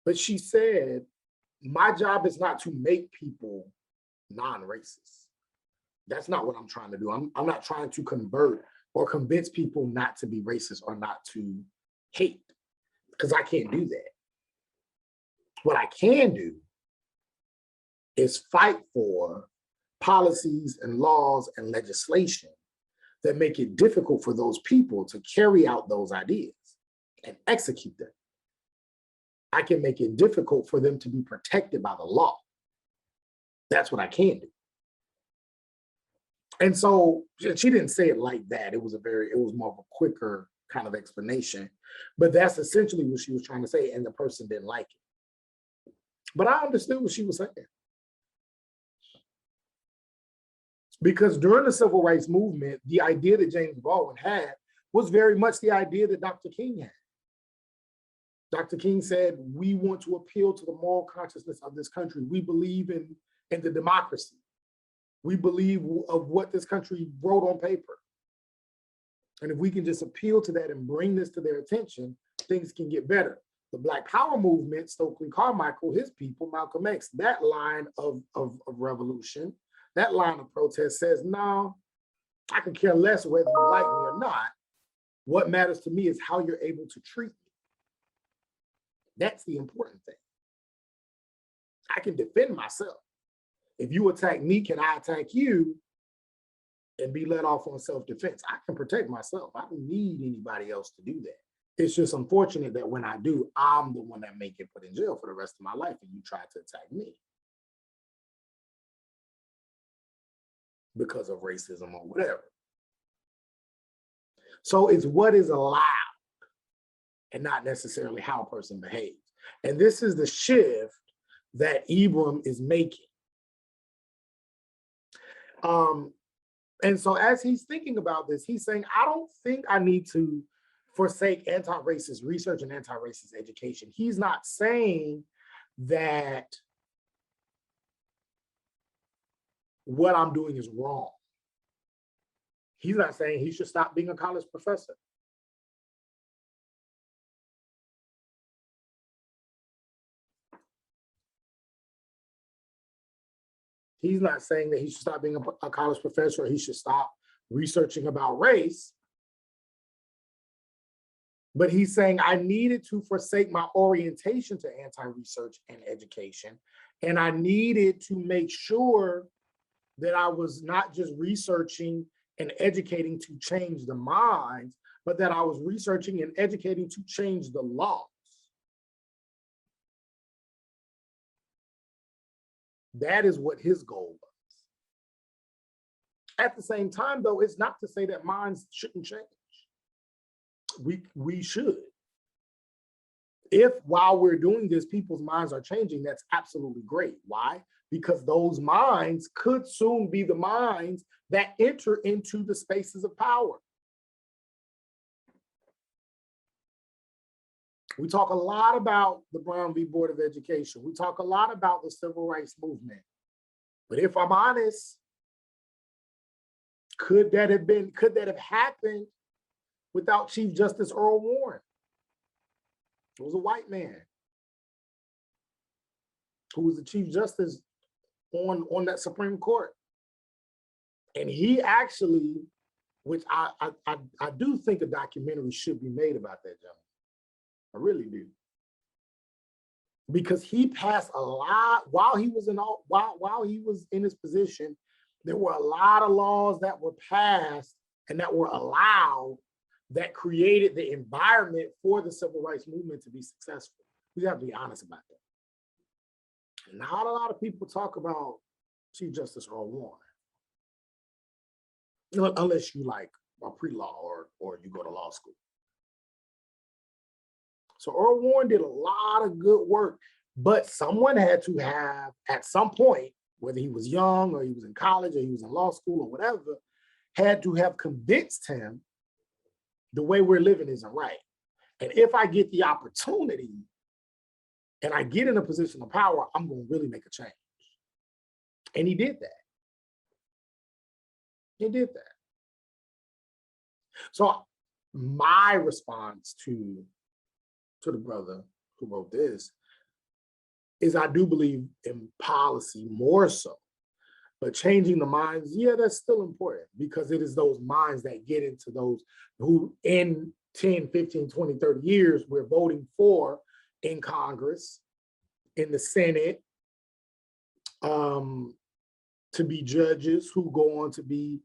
But she said, my job is not to make people non-racist. That's not what I'm trying to do. I'm not trying to convert or convince people not to be racist or not to hate, because I can't do that. What I can do is fight for policies and laws and legislation that make it difficult for those people to carry out those ideas and execute them. I can make it difficult for them to be protected by the law. That's what I can do. And so she didn't say it like that. It was more of a quicker kind of explanation, but that's essentially what she was trying to say, and the person didn't like it. But I understood what she was saying. Because during the civil rights movement, the idea that James Baldwin had was very much the idea that Dr. King had. Dr. King said, we want to appeal to the moral consciousness of this country. We believe in the democracy. We believe of what this country wrote on paper. And if we can just appeal to that and bring this to their attention, things can get better. The Black Power movement, Stokely Carmichael, his people, Malcolm X, that line of revolution, that line of protest says, no, I can care less whether you like me or not. What matters to me is how you're able to treat me. That's the important thing. I can defend myself. If you attack me, can I attack you and be let off on self-defense? I can protect myself. I don't need anybody else to do that. It's just unfortunate that when I do, I'm the one that may get put in jail for the rest of my life and you try to attack me because of racism or whatever. So it's what is allowed and not necessarily how a person behaves. And this is the shift that Ibram is making. And so as he's thinking about this, he's saying, I don't think I need to forsake anti-racist research and anti-racist education. He's not saying that what I'm doing is wrong. He's not saying he should stop being a college professor. He's not saying that he should stop being a college professor or he should stop researching about race. But he's saying I needed to forsake my orientation to anti-research and education. And I needed to make sure that I was not just researching and educating to change the minds, but that I was researching and educating to change the laws. That is what his goal was. At the same time, though, it's not to say that minds shouldn't change. We should. If while we're doing this, people's minds are changing, that's absolutely great. Why? Because those minds could soon be the minds that enter into the spaces of power. We talk a lot about the Brown v. Board of Education. We talk a lot about the civil rights movement. But if I'm honest, could that have happened without Chief Justice Earl Warren? It was a white man who was the Chief Justice on that Supreme Court. And he actually, which I do think a documentary should be made about that gentleman. I really do. Because he passed a lot while he was in his position. There were a lot of laws that were passed and that were allowed that created the environment for the civil rights movement to be successful. We have to be honest about that. Not a lot of people talk about Chief Justice Earl Warren, unless you like a pre-law or you go to law school. So Earl Warren did a lot of good work, but someone had to have, at some point, whether he was young or he was in college or he was in law school or whatever, had to have convinced him the way we're living isn't right. And if I get the opportunity and I get in a position of power, I'm going to really make a change. And he did that. He did that. So my response to the brother who wrote this is I do believe in policy more so, but changing the minds, yeah, that's still important because it is those minds that get into those who in 10, 15, 20, 30 years we're voting for in Congress, in the Senate, to be judges who go on to be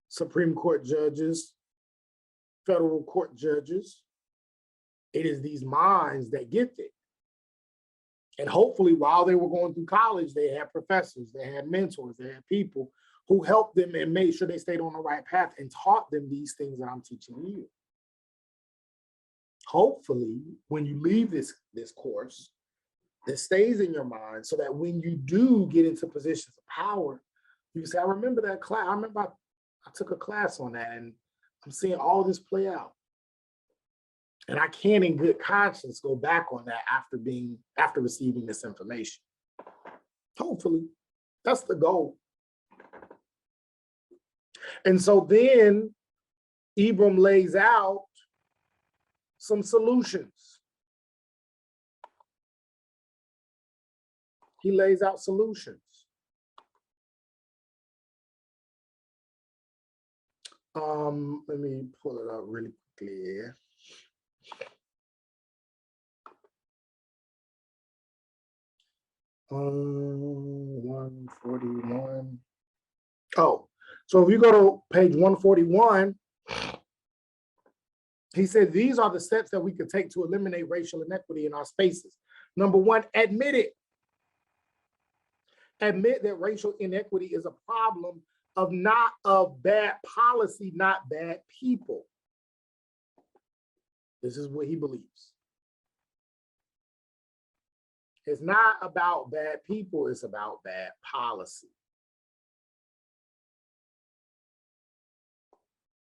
Supreme Court judges, federal court judges. It is these minds that get it. And hopefully while they were going through college, they had professors, they had mentors, they had people who helped them and made sure they stayed on the right path and taught them these things that I'm teaching you. Hopefully, when you leave this course, this stays in your mind so that when you do get into positions of power, you can say, I remember that class. I remember I took a class on that and I'm seeing all this play out. And I can in good conscience go back on that after receiving this information. Hopefully, that's the goal. And so then Ibram lays out some solutions. He lays out solutions. Let me pull it up really quickly here. Um, 141. Oh, so if you go to page 141, he said, these are the steps that we could take to eliminate racial inequity in our spaces. Number one, admit it. Admit that racial inequity is a problem of bad policy, not bad people. This is what he believes. It's not about bad people, it's about bad policy.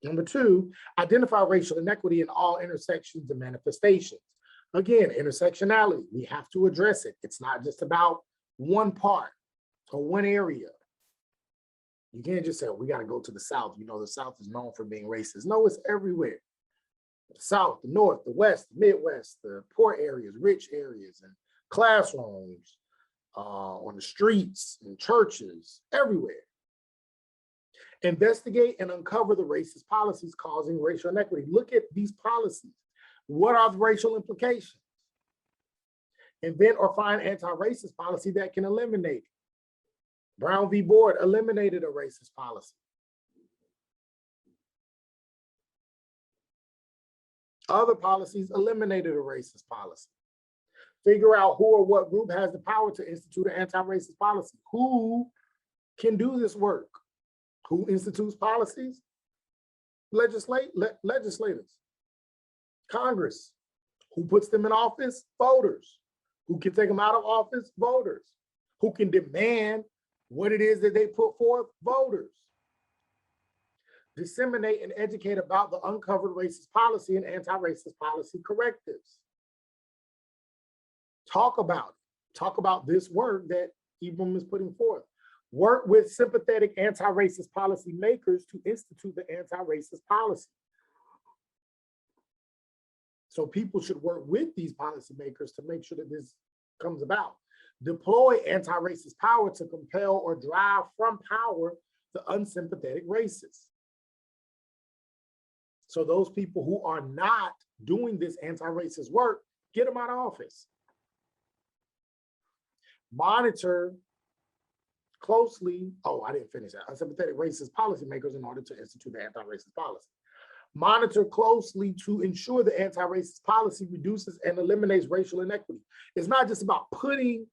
Number two, identify racial inequity in all intersections and manifestations. Again, intersectionality, we have to address it. It's not just about one part or one area. You can't just say, oh, we got to go to the South. You know, the South is known for being racist. No, it's everywhere. The South, the North, the West, the Midwest, the poor areas, rich areas, and classrooms, on the streets, in churches, everywhere. Investigate and uncover the racist policies causing racial inequity. Look at these policies. What are the racial implications? Invent or find anti-racist policy that can eliminate it. Brown v. Board eliminated a racist policy. Other policies eliminated a racist policy. Figure out who or what group has the power to institute an anti-racist policy. Who can do this work? Who institutes policies? Legislators. Congress. Who puts them in office? Voters. Who can take them out of office? Voters. Who can demand what it is that they put forth? Voters. Disseminate and educate about the uncovered racist policy and anti-racist policy correctives. Talk about it. Talk about this work that Ibram is putting forth. Work with sympathetic anti-racist policy makers to institute the anti-racist policy. So people should work with these policymakers to make sure that this comes about. Deploy anti-racist power to compel or drive from power the unsympathetic racists. So those people who are not doing this anti-racist work, get them out of office. Monitor closely, oh, I didn't finish that, unsympathetic racist policymakers in order to institute the anti-racist policy. Monitor closely to ensure the anti-racist policy reduces and eliminates racial inequity. It's not just about putting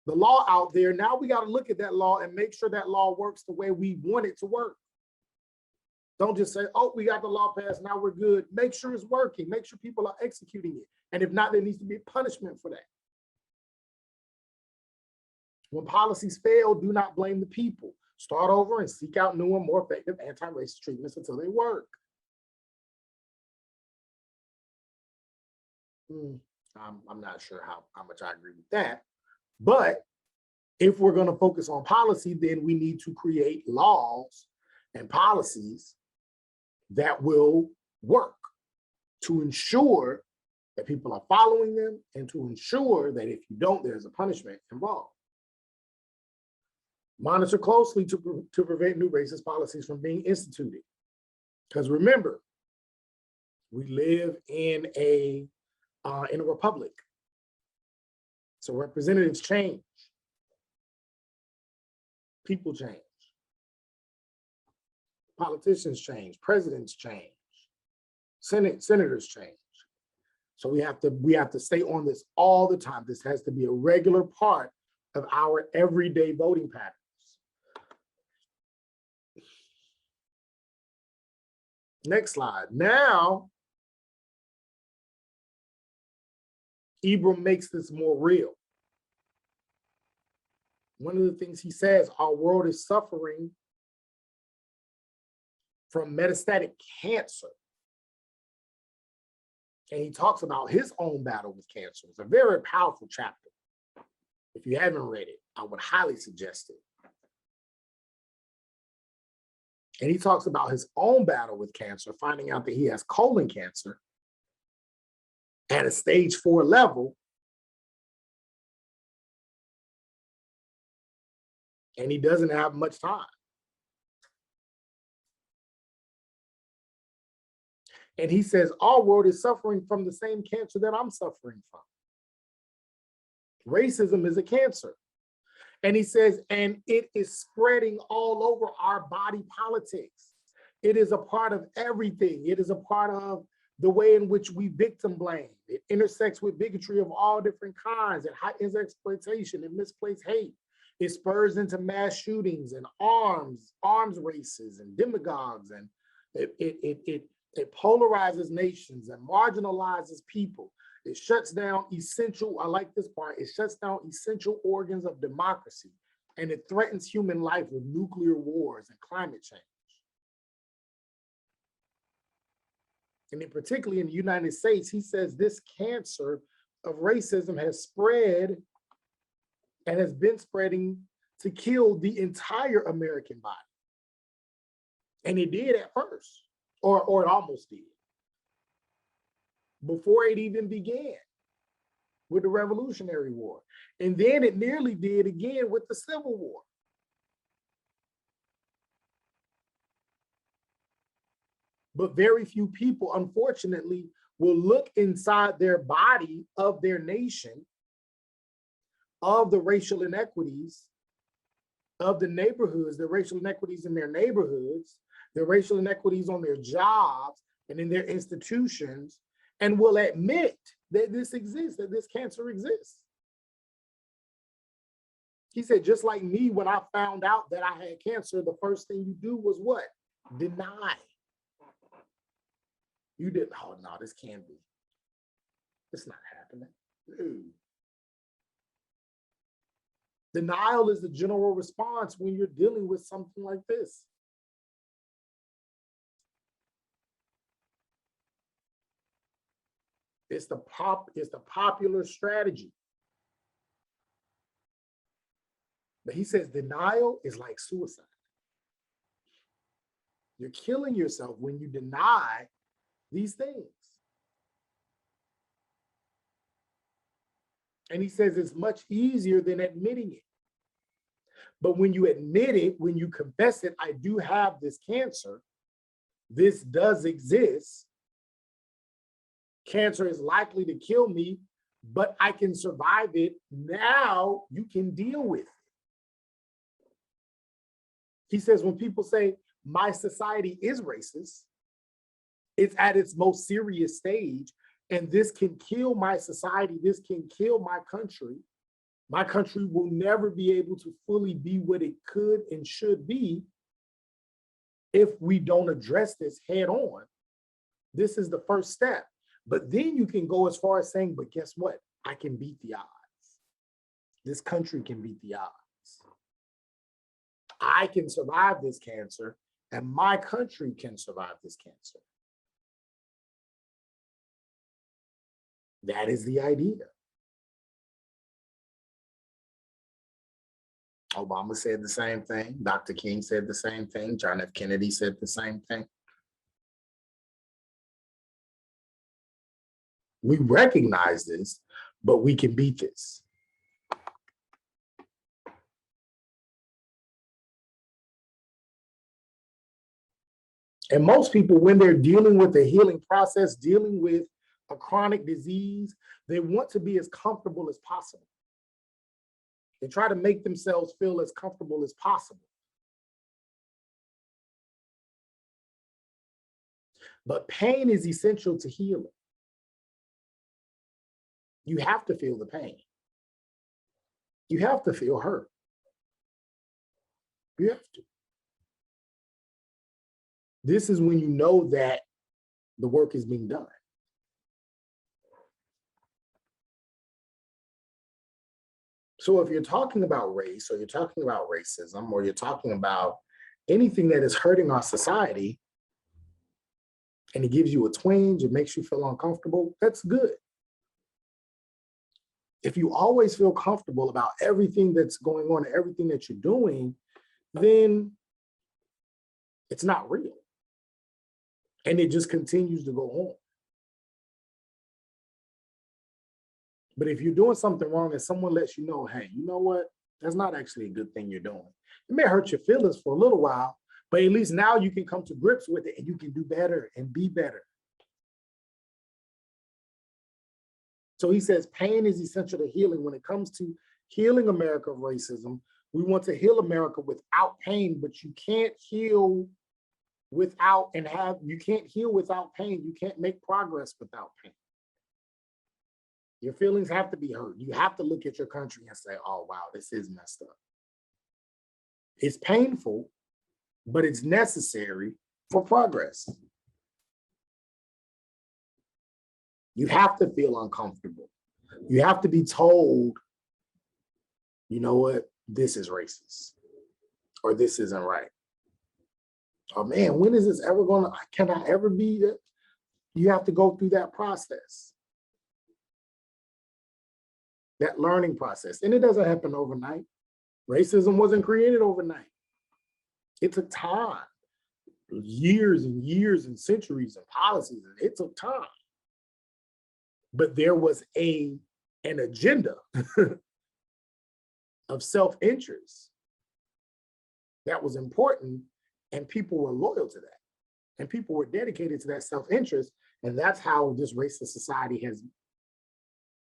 the law out there. Now we got to look at that law and make sure that law works the way we want it to work. Don't just say, oh, we got the law passed, now we're good. Make sure it's working. Make sure people are executing it. And if not, there needs to be a punishment for that. When policies fail, do not blame the people. Start over and seek out new and more effective anti-racist treatments until they work. I'm not sure how much I agree with that. But if we're going to focus on policy, then we need to create laws and policies that will work to ensure that people are following them and to ensure that if you don't, there's a punishment involved. Monitor closely to prevent new racist policies from being instituted. Because remember, we live in a republic. So representatives change. People change. Politicians change. Presidents change. Senators change. So we have to stay on this all the time. This has to be a regular part of our everyday voting patterns. Next slide. Now, Ibram makes this more real. One of the things he says, our world is suffering from metastatic cancer. And he talks about his own battle with cancer. It's a very powerful chapter. If you haven't read it, I would highly suggest it. And he talks about his own battle with cancer, finding out that he has colon cancer at a stage 4 level. And he doesn't have much time. And he says, our world is suffering from the same cancer that I'm suffering from. Racism is a cancer. And he says, and it is spreading all over our body politics. It is a part of everything. It is a part of the way in which we victim blame. It intersects with bigotry of all different kinds. It heightens exploitation and misplaced hate. It spurs into mass shootings and arms races and demagogues. And it polarizes nations and marginalizes people. It shuts down essential, I like this part, it shuts down essential organs of democracy, and it threatens human life with nuclear wars and climate change. And in particularly in the United States, he says this cancer of racism has spread and has been spreading to kill the entire American body. And it did at first, or it almost did, before it even began with the Revolutionary War. And then it nearly did again with the Civil War. But very few people, unfortunately, will look inside their body of their nation, of the racial inequities, of the neighborhoods, the racial inequities in their neighborhoods, the racial inequities on their jobs and in their institutions, and will admit that this exists, that this cancer exists. He said, just like me, when I found out that I had cancer, the first thing you do was what? Deny. You did, oh no, this can't be. It's not happening. Dude. Denial is the general response when you're dealing with something like this. It's the popular strategy. But he says denial is like suicide. You're killing yourself when you deny these things. And he says it's much easier than admitting it. But when you admit it, when you confess it, I do have this cancer, this does exist, cancer is likely to kill me, but I can survive it. Now you can deal with it. He says, when people say my society is racist, it's at its most serious stage, and this can kill my society, this can kill my country. My country will never be able to fully be what it could and should be if we don't address this head on. This is the first step. But then you can go as far as saying, but guess what? I can beat the odds. This country can beat the odds. I can survive this cancer, and my country can survive this cancer. That is the idea. Obama said the same thing. Dr. King said the same thing. John F. Kennedy said the same thing. We recognize this, but we can beat this. And most people, when they're dealing with the healing process, dealing with a chronic disease, they want to be as comfortable as possible. They try to make themselves feel as comfortable as possible. But pain is essential to healing. You have to feel the pain. You have to feel hurt. You have to. This is when you know that the work is being done. So if you're talking about race, or you're talking about racism, or you're talking about anything that is hurting our society, and it gives you a twinge, it makes you feel uncomfortable, that's good. If you always feel comfortable about everything that's going on, everything that you're doing, then it's not real. And it just continues to go on. But if you're doing something wrong and someone lets you know, hey, you know what? That's not actually a good thing you're doing. It may hurt your feelings for a little while, but at least now you can come to grips with it and you can do better and be better. So he says pain is essential to healing. When it comes to healing America of racism, we want to heal America without pain, but you can't heal without you can't heal without pain. You can't make progress without pain. Your feelings have to be hurt. You have to look at your country and say, oh, wow, this is messed up. It's painful, but it's necessary for progress. You have to feel uncomfortable. You have to be told, you know what, this is racist, or this isn't right. Oh man, when is this ever gonna, can I ever be that? You have to go through that process, that learning process. And it doesn't happen overnight. Racism wasn't created overnight. It took time, years and years and centuries and policies, and it took time. But there was an agenda of self-interest that was important, and people were loyal to that. And people were dedicated to that self-interest, and that's how this racist society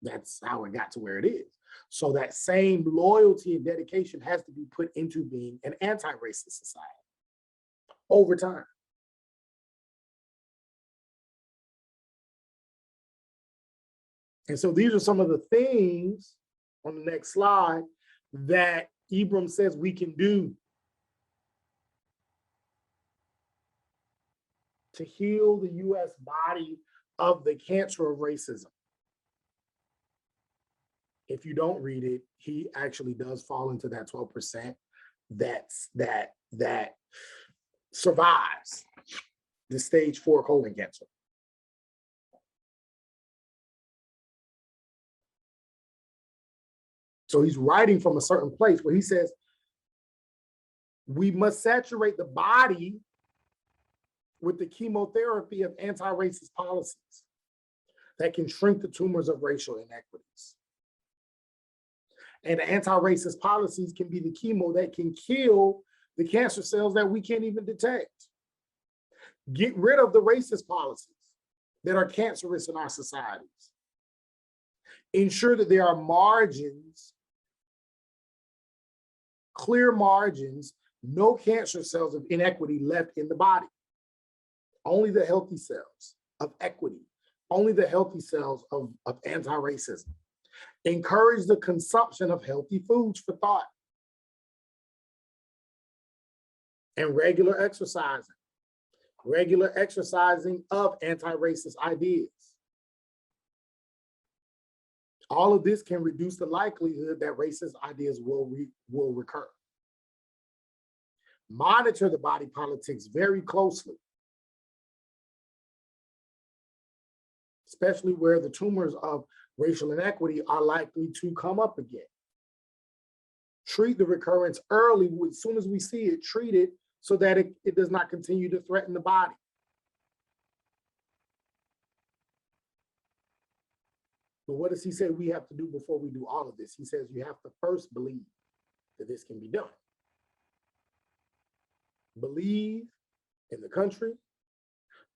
that's how it got to where it is. So that same loyalty and dedication has to be put into being an anti-racist society over time. And so these are some of the things on the next slide that Ibram says we can do to heal the US body of the cancer of racism. If you don't read it, he actually does fall into that 12% that survives the stage 4 colon cancer. So he's writing from a certain place where he says, We must saturate the body with the chemotherapy of anti-racist policies that can shrink the tumors of racial inequities. And the anti-racist policies can be the chemo that can kill the cancer cells that we can't even detect. Get rid of the racist policies that are cancerous in our societies. Ensure that there are margins, clear margins, no cancer cells of inequity left in the body. Only the healthy cells of equity, only the healthy cells of anti-racism. Encourage the consumption of healthy foods for thought. And regular exercising of anti-racist ideas. All of this can reduce the likelihood that racist ideas will recur. Monitor the body politics very closely, especially where the tumors of racial inequity are likely to come up again. Treat the recurrence early. As soon as we see it, treat it so that it does not continue to threaten the body. But what does he say we have to do before we do all of this? He says you have to first believe that this can be done. Believe in the country,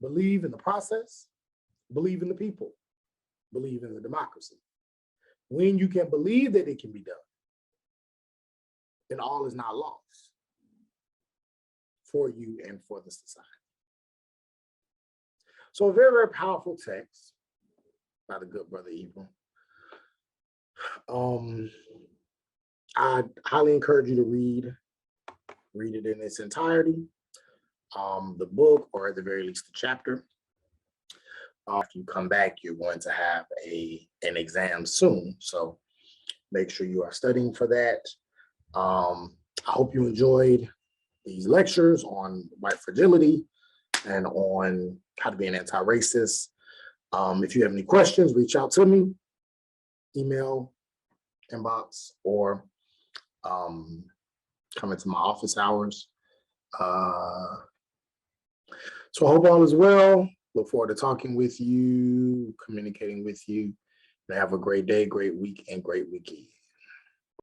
believe in the process, believe in the people, believe in the democracy. When you can believe that it can be done, then all is not lost for you and for the society. So a very, very powerful text by the good brother Ebro. I highly encourage you to read it in its entirety, the book, or at the very least the chapter. If you come back, you're going to have an exam soon, so make sure you are studying for that. I hope you enjoyed these lectures on white fragility and on how to be an anti-racist. If you have any questions, reach out to me, email, inbox, or come into my office hours. So I hope all is well. Look forward to talking with you, communicating with you. Have a great day, great week, and great weekend.